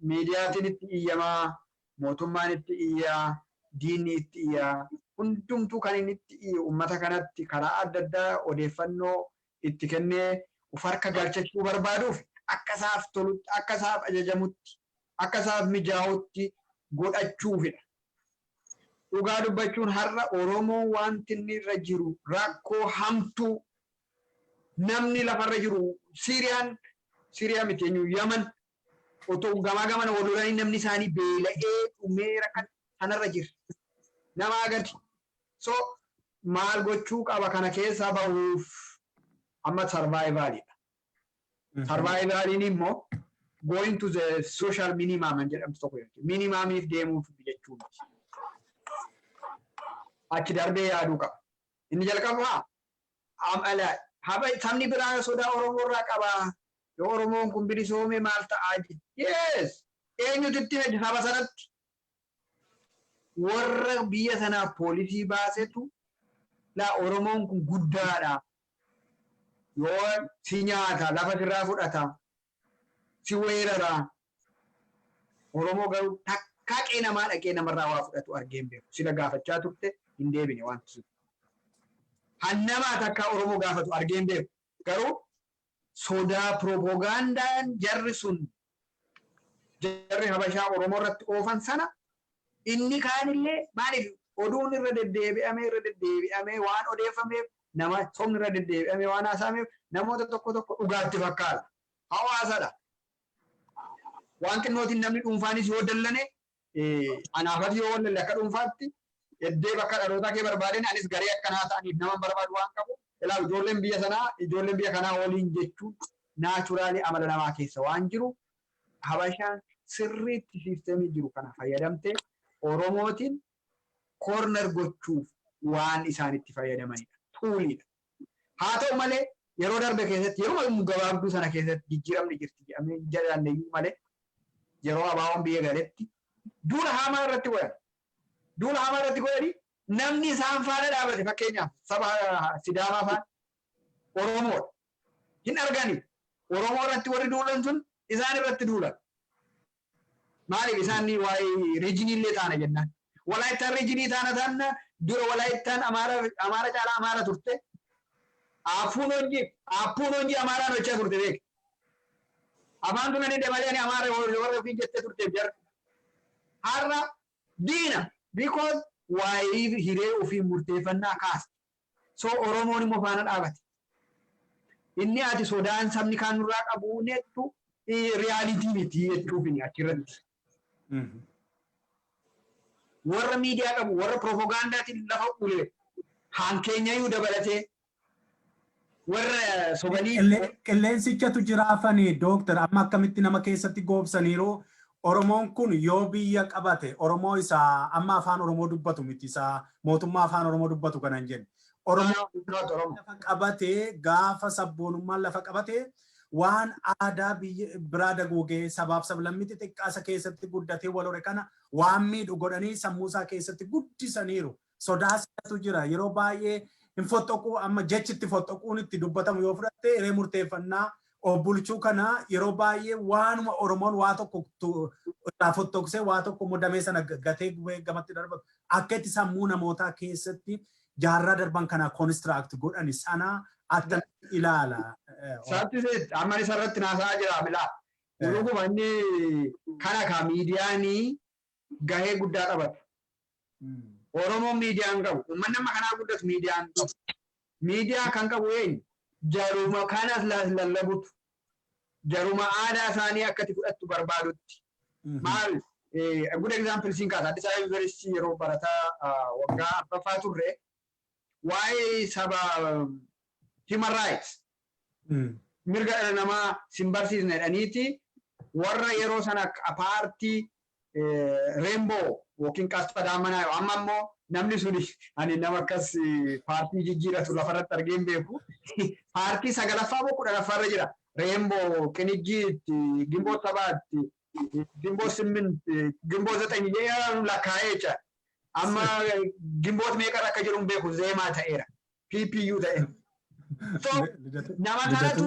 Miidiyaatiin itti iyyamaa, mootummaan itti iyyaa, diinni itti iyyaa. Hundumtuu kan inni itti uummata kanatti karaa adda addaa odeeffannoo itti kennee of harka galchachuu barbaaduuf akka isaaf tolutti, akka isaaf ajajamutti, akka isaaf mijaa'utti godhachuufidha. Dhugaa dubbachuun har'a Oromoo wanti inni irra jiru rakkoo hamtuu namni lafarra jiru Siiriyaa miti eenyu Yaman otoo gamaa gamana wal lolanii namni isaanii beela'ee dhumeera kan kanarra jira. Nama agadi. So maal gochuu qaba kana keessaa bahuuf amma survivalidha. Survivaliin immoo going to the social minimum jedhamtu tokko jechuudha. Minimamiif deemuuf jechuudha. Achi darbee yaaduu qaba. Inni jalqabaa amala sabni biraa sodaa Oromoo irraa qaba. Yoo Oromoon kun bilisoome maal ta'aa jira? Yes! Eenyutu itti hojii saba sanatti? Warra biyya sanaaf poolisii baasetu laa Oromoon kun guddaadha. Yoo si nyaata lafa sirraa fudhata si weerara. Oromoo garuu takkaa qeenamaa dhaqee namarraa waa fudhatu argee hin beeku. Sila gaafachaa turte hin deebine wanti sun. Hannamaa takkaa Oromoo gaafatu argee hin beeku. Garuu sodaa propagandaan jarri sun jarri Habashaa Oromoo irratti oofan sana inni kaanillee maaliif oduun irra deddeebi'amee waan odeeffameef nama somni irra deddeebi'amee waan haasameef namoota tokko dhugaatti fakkaata. Hawaasadha. Wanti nootiin namni dhuunfaanis yoo dallane anaafati yoo wallalle akka dhuunfaatti eddee bakka dhalootaa kee barbaadeen anis garee akkanaa ta'aniif nama barbaadu waan qabu. Ilaa ijoolleen biyya sanaa ijoolleen biyya kanaa waliin jechuun naachuraalii amala namaa keessa waan jiru Habashaan sirriitti siistemii jiru kana fayyadamtee Oromootiin koorner gochuuf waan isaan itti fayyadamanidha. Tuulidha. Haa ta'u malee yeroo darbe keessatti yeroo gabaabduu sana keessatti jijjiiramni jirti jedhamee jedhanneyyuu malee yeroo abaawoon biyya galetti duula hamaa irratti godhan. Duula hamaa irratti godhanii namni isaan faana dhaabate fakkeenyaaf saba Sidaamaa faana Oromoodha. Hin argani. Oromoo irratti warri duulan sun isaan irratti duulan. Maaliif isaan waa'ee riijiniillee taana jennaan. Walaayittaan riijinii taana dura walaayittaan Amaara caalaa Amaara turte. Affuun hojii Amaaraan hojjaa turte beek. Afaan tunanii dabalee ani Amaara warra ofii jettee turteef jarra. Har'a diina because waa'ee hiree ofii murteeffannaa kaasta. So Oromoon immoo faana dhaabate. Inni ati sodaan sabni kaan nurraa qabu nettu riyaalitii miti jechuufini achirratti. Warra miidiyaa qabu warra propagandaatiin lafa ulee hankeenyayyuu dabalatee warra sobanii qilleensichatu jiraafanii dooktar amma akkamitti nama keessatti goobsaniiru Oromoon kun yoo biyya qabate Oromoo isaa amma afaan Oromoo dubbatu miti isaa mootummaa afaan Oromoo dubbatu kanan jenne Oromoo lafa qabatee gaafa sabboonummaan lafa qabatee waan aadaa biyya biraa dagoogee sabaaf sablammiti xiqqaasa keessatti guddatee walore kana waan miidhu godhanii sammuusaa keessatti guddisaniiru sodaasatu jira yeroo baay'ee hin fottoquu amma jechitti fottoquun itti dubbatamu yoo fudhatte hiree murteeffannaa Obbulchuu kana yeroo baay'ee waanuma Oromoon waa tokko irraa fottoqsee waa tokko mudamee sana gatee gamatti darbatu akka itti sammuu namootaa keessatti jaarraa darban kana construct godhani sana adda ilaala. Saattis amma isarratti naasaa jira bilaa. Dhuguma inni kana ka miidiyaanii gahee guddaa qabatu. Oromoon miidiyaan qabu. Uummanni amma kanaa guddatu miidiyaan qabu. Miidiyaa kan qabu eenyu? Jaruma kanas lallabutu. Jaruma aadaa isaanii akkatti fudhattu barbaadutti. Maal? Good example siin kaasa. Addis Ababa University yeroo barataa waggaa arfaffaa turre waa'ee saba human rights. Mirga dhala namaa sin barsiisne jedhaniiti warra yeroo sana paartii Rainbow yookiin Qasxa Daamanaa amma immoo namni suni ani nama akkas paartii jijjiiratu lafarratti argeen beeku paartii 9ffaa moo 10ffaarra jira Rainbow Qinijjiitti Gimboo 7tti Gimboo 8 Gimboo 9 jedhee lakkaa'ee jira amma Gimboo meeqa akka jiru beeku zeemaa ta'eera PPU ta'e. So nama kanatu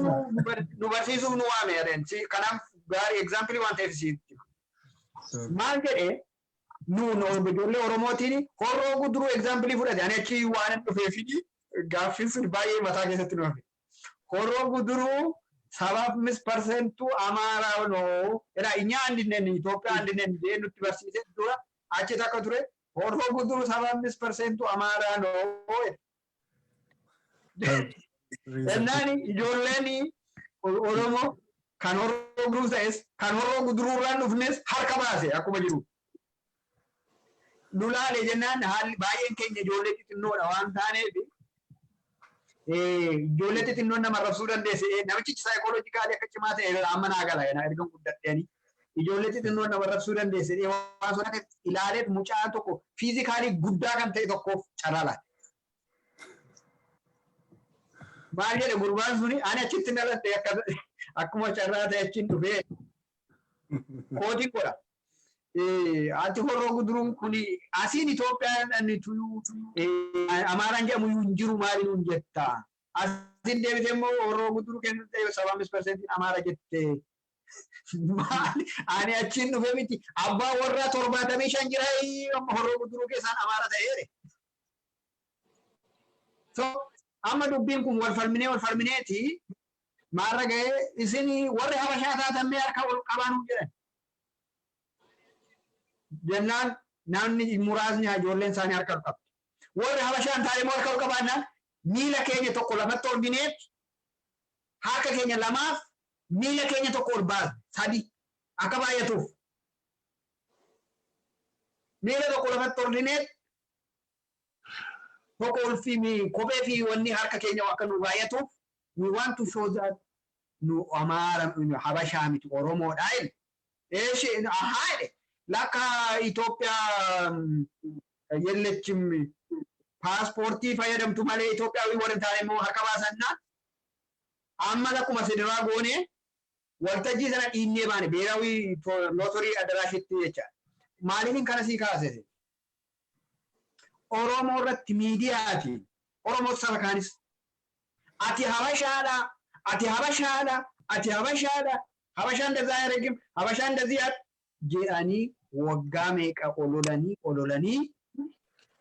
nu barsiisuuf nu waame jedheen kanaaf gaarii example waan ta'eef sitti. Maal jedhee ijoollee Oromootiin horroo guduruu example fudhate ani achi waan dhufeefii gaaffiin sun baay'ee mataa keessatti nu hafe. Horroo guduruu 75% Amaaraa noo era inya andinen Itoophiyaa andinen jedhee nutti barsiisee dura achi takka ture horroo guduruu 75% Amaaraa noo. Ennani ijoolleen Oromoo kan horroo guduruu ta'es kan horroo guduruurraan dhufnes harka baase akkuma jiru. Lulaalee jennaan haalli baay'een keenya ijoollee xixinnoodha waan taaneef ijoollee xixinnoon nama rabsuu dandeesse namichi saayikooloojikaalii akka cimaa ta'e amma naa gala erga guddadheeni ijoollee xixinnoon nama rabsuu dandeesse waan sun akka ilaalee mucaa tokko fiizikaalii guddaa kan ta'e tokkoof carraalaati. Maal jedhe gurbaan suni ani achitti dhaladhe akkuma carraa ta'e achiin dhufee kootiin godha. Ati horroo guduruun kun asiin Itoophiyaan Amaaraan jedhamu hin jiru maali nuun jetta. Asiin deebitee immoo horroo guduruu kennu ta'e 75% Amaara jette. Maali ani achiin dhufee miti abbaa warraa 75 jira horroo guduruu keessaan Amaara ta'eere. So amma dubbiin kun wal falmineeti maarra ga'ee isin warri habashaa taatan mee harka ol qabaanuu jedhan. Jennaan namni muraasni ijoolleen isaanii harka ol qabdi. Warri habashaan taa'ee moo harka ol qabaannaan miila keenya tokko lafatti ol bineet harka keenya lamaaf miila keenya tokko ol baasne sadi akka baay'atuuf. Miila tokko lafatti ol bineet tokko ol fi kophee fi wanni harka keenya akka nu baay'atuuf we want to show that nu Amaara habashaa miti Oromoodha jedhe. Haadhe lakka Itoophiyaa yellechim paaspoortii fayyadamtu malee Itoophiyaa warri taane immoo harka baasannaa amma lakkuma federaa goone waltajjii sana dhiinnee baane beerawii lootorii adaraashitti jecha maaliin kana sii kaasese. Oromoo irratti miidiyaati. Oromoo saba kaanis. Ati habashaadha. Ati habashaadha. Ati habashaadha. Habashaan dazaa herregim. Habashaan daziyaat jedhanii waggaa meeqa ololanii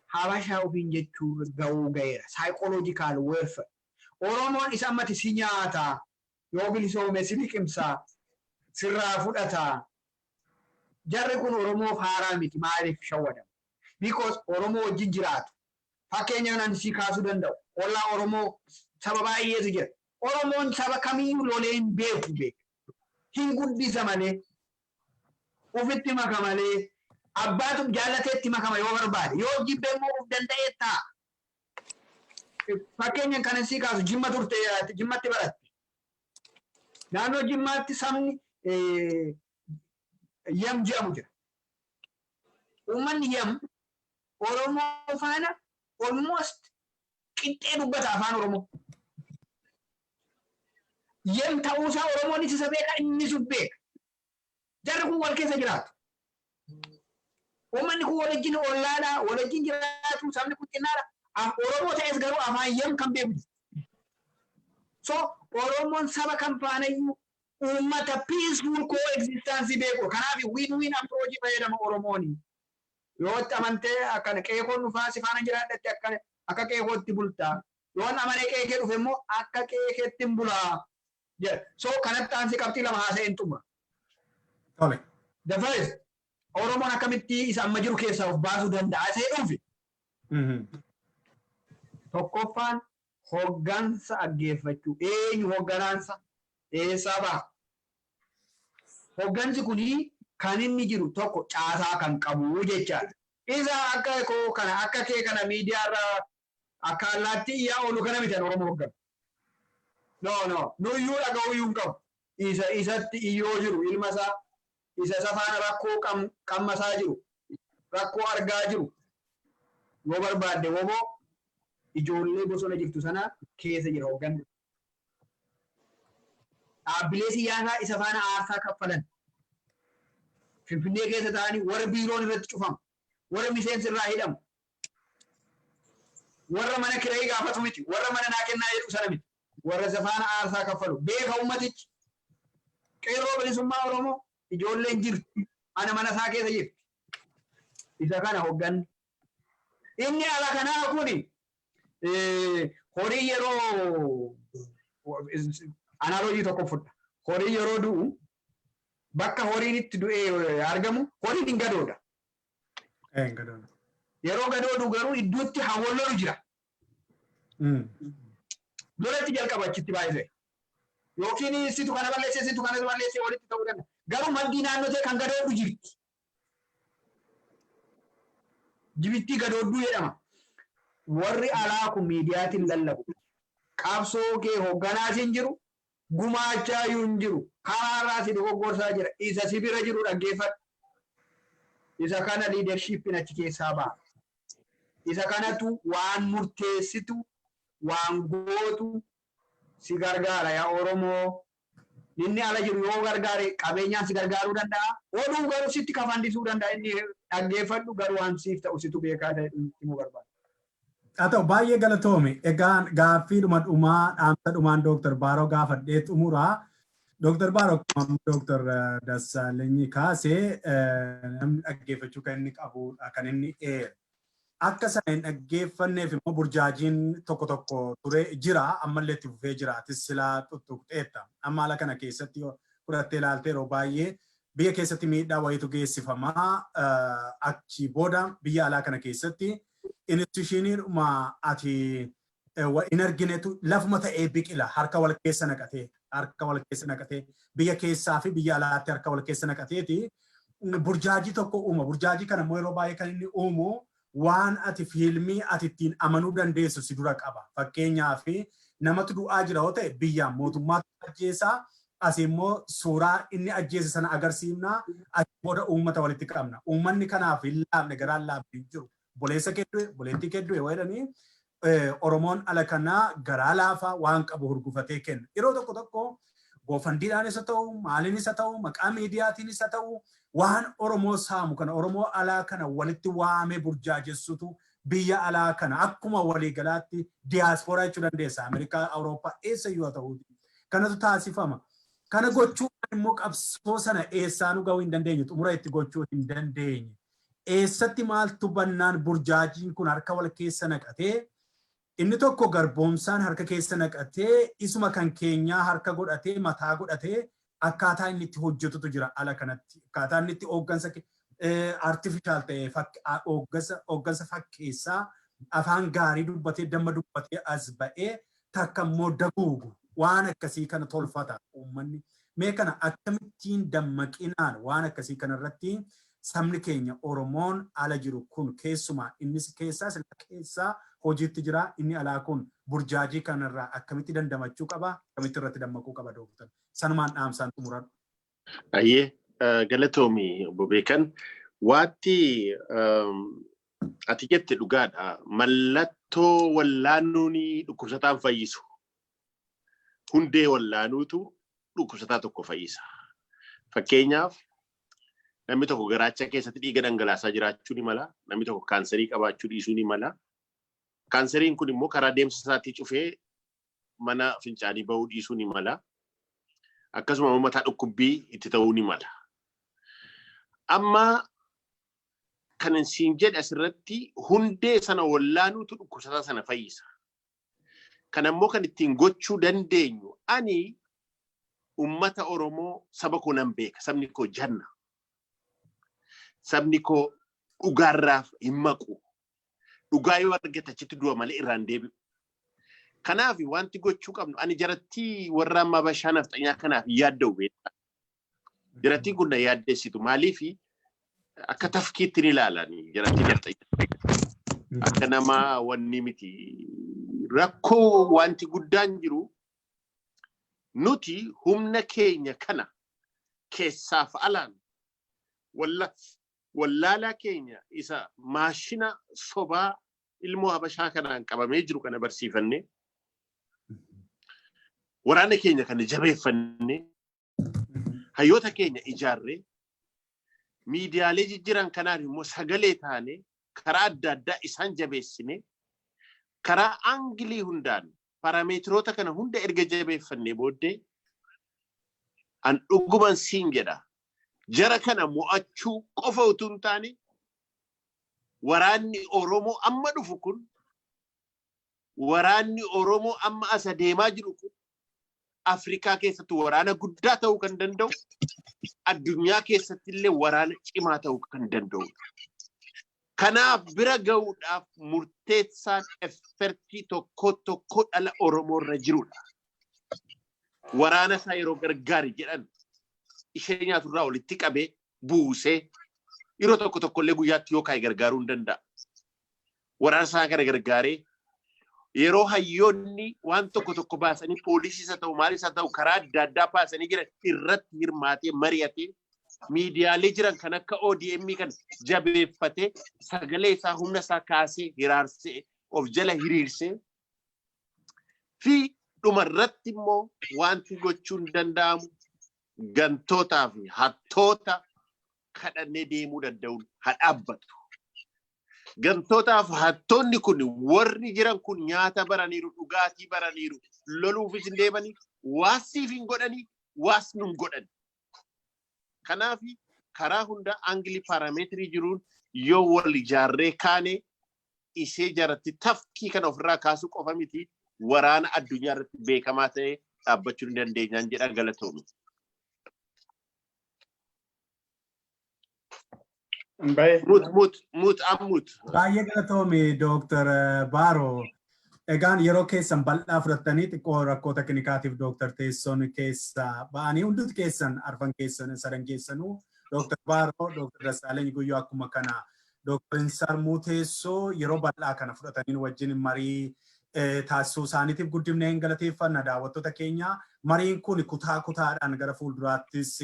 habashaa ofiin jechuu ga'uu ga'eera. Psychological warfare. Oromoon isa ammati si nyaataa yoo bilisoome si liqimsaa sirraa fudhataa. Jarri kun Oromoof haaraa miti maaliif shawwadama? Because Oromoo wajjin jiraatu. Fakkeenya nan si kaasuu danda'u. Ollaa Oromoo saba baay'eetu jira. Oromoon saba kamiyyuu loleen beeku. Hin guddisa malee. Ufitti maka malee. Abbaatu jaallateetti makama yoo barbaade. Yoo jibbee immoo uf danda'ee ta'a. Fakkeenya kana si kaasu Jimma turte Jimmatti baratte. Naannoo Jimmaatti sabni Yam jedhamu jira. Uummanni Yam Oromoo faana almost qixxee dubbata afaan Oromoo. Yem ta'uusaa Oromoon isa beeka inni sun beeka. Jarri kun wal keessa jiraatu. Uummanni kun waliin ollaadha, waliin jiraatu, sabni kun xinnaadha. Oromoo ta'es garuu afaan Yem kan beeku. So Oromon saba kampana yu ummata peaceful coexistence beeko. Kanaaf win-win approach fayyadama Oromoni. Yoo amante akkana qeeqoon dhufaa si faana jiraadhatti akka qeeqootti bultaa. Yoo amane qeeqee dhufe immoo akka qeeqeetti hin bulaa. So kanatti aansi qabxii lama haasa'een xumura. Tole. The first, Oromoon akkamitti isa amma jiru keessaa of baasuu danda'a isa dhuunfi. Tokkoffaan hoggansa dhaggeeffachuu. Eenyu hogganaansa? Eessaa ba'a? Hoggansi kunii kan inni jiru tokko caasaa kan qabu jechaadha. Isa akka koo kana akka kee kana miidiyaarraa akka allaattii iyyaa oolu kana miti Oromoo hogganu. No. Nuyyuu dhaga'uu iyyuu hin qabu. Isatti iyyoo jiru ilma isaa. Isa safaana rakkoo qammasaa jiru. Rakkoo argaa jiru. Yoo barbaadde woboo ijoollee bosona jirtu sana keessa jira hogganni. Dhaabbilee siyaasaa isa faana aarsaa kaffalan. Finfinnee keessa ta'anii warra biiroon irratti cufamu. Warra miseensi irraa hidhamu. Warra mana kirayii gaafatu miti. Warra mana naa kennaa jedhu sana miti. Warra isa faana aarsaa kaffalu. Beeka ummatichi. Qeerroo bilisummaa Oromoo ijoolleen jirti. Mana isaa keessa jirti. Isa kana hogganni. Inni ala kanaa kuni horii yeroo analoojii tokko fudha. Horii yeroo du'u bakka horiin itti du'ee argamu horiin hin gadoodha. Yeroo gadoodu garuu iddootti hawwalloon jira. Duratti jalqaba achitti baay'ee. Yookiin situ kana balleessee walitti ta'uu danda'a. Garuu maddii naannoo ta'e kan gadoodu jirti. Jibittii gadooduu jedhama. Warri alaa kun miidiyaatiin lallabu. Qabsoo kee hogganaas hin jiru. Gumaachaa hin jiru. Karaarraa si dogoggorsaa jira. Isa si bira jiru dhaggeeffadhu. Isa kana liidarshiippiin achi keessaa ba'a. Isa kanatu waan murteessitu, waan gootu si gargaara yaa Oromoo. Inni ala jiru yoo gargaare qabeenyaan si gargaaruu danda'a. Oduu garuu sitti kafandisuu danda'a. Inni dhaggeeffadhu garuu waan siif ta'u situ beekaa ta'e himuu barbaada. Haa ta'u baay'ee galatoome. Egaa gaaffiidhuma dhumaa dhaamsa dhumaan Dooktar Baaroo gaafadhee xumuraa. Dooktar Baaroo Dooktar Dassaalenyi kaasee namni dhaggeeffachuu kan inni qabudha kan inni eere. Akka sana hin dhaggeeffanneef immoo burjaajiin tokko tokko ture jira ammallee itti fufee jiraatis silaa tuttuqxeetta. Amma haala kana keessatti fudhattee ilaaltee yeroo baay'ee biyya keessatti miidhaa wayitu geessifamaa achi booda biyya alaa kana keessatti institushiniidhuma ati hin arginetu lafuma ta'ee biqila harka wal keessa naqatee biyya keessaa fi biyya alaatti harka wal keessa naqateeti burjaajii tokko uuma. Burjaajii kana immoo yeroo baay'ee kan inni uumu waan ati fiilmii ati ittiin amanuu dandeessu si dura qaba. Fakkeenyaaf namatu du'aa jira yoo ta'e biyyaan mootummaatu ajjeesaa asii immoo suuraa inni ajjeese sana agarsiifnaa achi booda uummata walitti qabna. Uummanni kanaaf hin laafne garaan laafne hin jiru. Boleessa keddue boleettii keddue yoo jedhanii Oromoon ala kanaa garaa laafaa waan qabu hurgufatee kenna. Yeroo tokko tokko goofandiidhaanis haa ta'u maaliinis haa ta'u maqaa miidiyaatiinis haa ta'u waan Oromoo saamu kana Oromoo alaa kana walitti waamee burjaajessutu biyya alaa kana akkuma waliigalaatti diyaaspooraa jechuu dandeessa. Ameerikaa, Awurooppaa eessayyuu haa ta'u. Kanatu taasifama. Kana gochuudhaan immoo qabsoo sana eessaanuu gahuu hin dandeenye xumura itti gochuu hin dandeenye. Eessatti maaltu bannaan burjaajiin kun harka wal keessa naqatee inni tokko garboomsaan harka keessa naqatee isuma kan keenyaa harka godhatee mataa godhatee akkaataa inni itti hojjetutu jira ala kanatti. Akkaataa inni itti hooggansa artificial ta'e hooggansa fakkeessaa afaan gaarii dubbatee damma dubbatee as ba'ee takka immoo daguugu waan akkasii kana tolfata uummanni. Mee kana akkamittiin dammaqinaan waan akkasii kanarratti sabni keenya Oromoon ala jiru kun keessumaa innis keessaa hojiitti jira inni alaa kun burjaajii kanarraa akkamitti dandamachuu qaba akkamitti irratti dammaquu qaba Dooktar. Sanumaan dhaamsaan xumuradhu. Ayyee galatoomi obbo Beekan waatti ati jette dhugaadha. Mallattoo wallaanuun dhukkubsataan fayyisu. Hundee wallaanuutu dhukkubsataa tokko fayyisa. Fakkeenyaaf namni tokko garaacha keessatti dhiiga dhangalaasaa jiraachuu ni mala. Namni tokko kaanserii qabaachuu dhiisuu ni mala. Kaanseriin kun immoo karaa deemsa isaatii cufee mana fincaanii bahuu dhiisuu ni mala. Akkasuma mataa dhukkubbii itti ta'uu ni mala. Amma kanan siin jedhe asirratti hundee sana wallaanuutu dhukkubsataa sana fayyisa. Kanammoo kan ittiin gochuu dandeenyu ani ummata Oromoo saba koo nan beeka. Sabni koo janna. Sabni koo dhugaarraaf hin maqu. Dhugaa yoo argate achitti du'a malee irraan deebi'u. Kanaaf wanti gochuu qabnu ani jaratti warra amma bashaan afxanyaa kanaaf yaadda'u beekta. Jarattiin kun na yaaddeessitu maaliifi akka tafkiitti ni ilaalani jaratti afxanyaa. Akka nama wanni miti. Rakkoo wanti guddaan jiru nuti humna keenya kana keessaaf alaan wallaalaa keenya isa maashina sobaa ilmoo habashaa kanaan qabamee jiru kana barsiifanne waraana keenya kana jabeeffanne hayyoota keenya ijaarree miidiyaalee jijjiiran kanaan immoo sagalee taane karaa adda addaa isaan jabeessine karaa angilii hundaan parameetiroota kana hunda erga jabeeffannee booddee an dhuguman siin jedha jara kana mo'achuu qofa utuu hin taane waraanni Oromoo amma dhufu kun waraanni Oromoo amma asa deemaa jiru kun Afrikaa keessatti waraana guddaa ta'uu kan danda'u addunyaa keessatti illee waraana cimaa ta'uu kan danda'u. Kanaaf bira ga'uudhaaf murteessaan effertii tokko dhala Oromoo irra jirudha. Waraana isaa yeroo gargaari jedhan ishee nyaaturraa walitti qabee buusee yeroo tokko illee guyyaatti yoo kaa'e gargaaruu hin danda'a. Waraana isaa kana gargaaree yeroo hayyoonni waan tokko baasanii poolisii isa ta'u maalis haa ta'u karaa adda addaa baasanii jiran irratti hirmaatee mari'atee miidiyaalee jiran kan akka ODM kan jabeeffatee sagalee isaa humna isaa kaasee hiraarsee of jala hiriirsee fi dhumarratti immoo wanti gochuun danda'amu gantootaa fi hattoota kadhannee deemuu danda'uun haa dhaabbatu. Gantootaaf hattoonni kun warri jiran kun nyaata baraniiru dhugaatii baraniiru loluufis hin deemanii waasiif hin godhanii waasni hin godhan. Kanaaf karaa hunda angilii parameetirii jiruun yoo wal ijaarree kaane ishee jaratti tafkii kana ofirraa kaasuu qofa miti waraana addunyaa irratti beekamaa ta'e dhaabbachuu hin dandeenyaan jedha galatoomi. Mut. Baay'ee galatoomi Dr. Baaroo. Egaan yeroo keessan bal'aa fudhattanii xiqqoo rakkoo teknikaatiif Dr. Teessoon keessa ba'anii hundumti keessan arfan keessan sadan keessanuu Dr. Baaroo, Dr. Dassaaleny Guyyoo akkuma kana Dr. Insarmuu Teessoo yeroo bal'aa kana fudhatanii wajjin marii taasisuu isaaniitiif guddifnee galateeffanna daawwattoota keenya. Mariin kun kutaadhaan gara fuulduraattis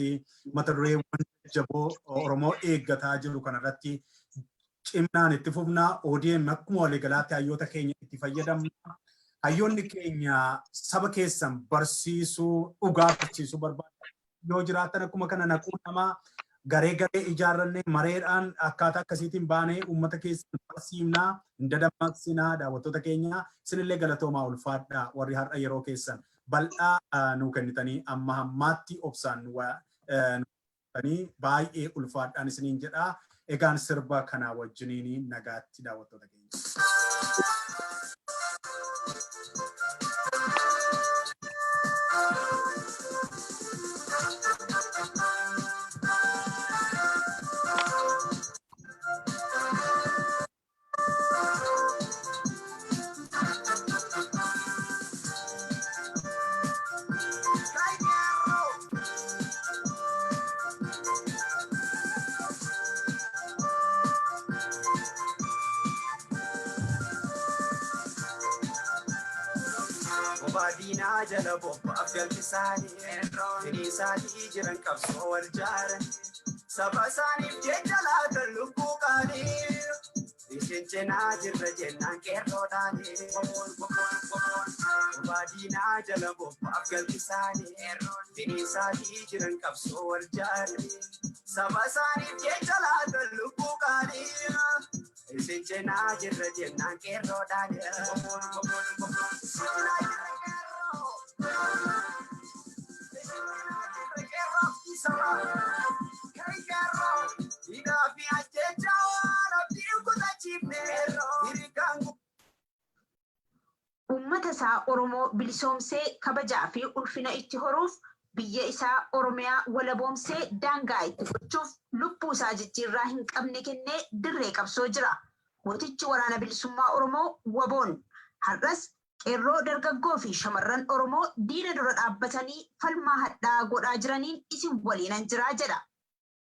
mata dureewwan jaboo Oromoo eeggataa jiru kanarratti cimnaan itti fufnaa. ODM akkuma waliigalaatti hayyoota keenya itti fayyadamna. Hayyoonni keenya saba keessan barsiisuu dhugaa barsiisuu barbaada. Yoo jiraatan akkuma kana naquu namaa garee ijaarrannee mareedhaan akkaataa akkasiitiin baanee uummata keessan barsiifnaa hin dadammaqsinaa daawwattoota keenya isinillee galatoomaa ulfaadhaa warri har'a yeroo keessan bal'aa nuu kennitanii amma hammaatti obsaan baay'ee ulfaadhaan isiniin jedhaa. Egaan sirba kana wajjiniin nagaatti daawwattoota keenya. Badina jala bobba afgal kisani fini sani jiran qabso wal jaran saba sani jala kalluku kani ishinchena jirra jennan kerro dani badina jala bobba afgal kisani fini sani jiran qabso wal jaran saba sani jala kalluku kani ishinchena jirra jennan kerro dani Uummata isaa Oromoo bilisoomsee kabajaa fi ulfina itti horuuf biyya isaa Oromiyaa walaboomsee daangaa itti gochuuf lubbuu isaa jijjiirraa hin qabne kennee dirree qabsoo jira. Mootichi waraana bilisummaa Oromoo waboon har'as qeerroo dargaggoo fi shamarran Oromoo diina dura dhaabbatanii falmaa hadhaa godhaa jiraniin isin waliinan jiraa jedha.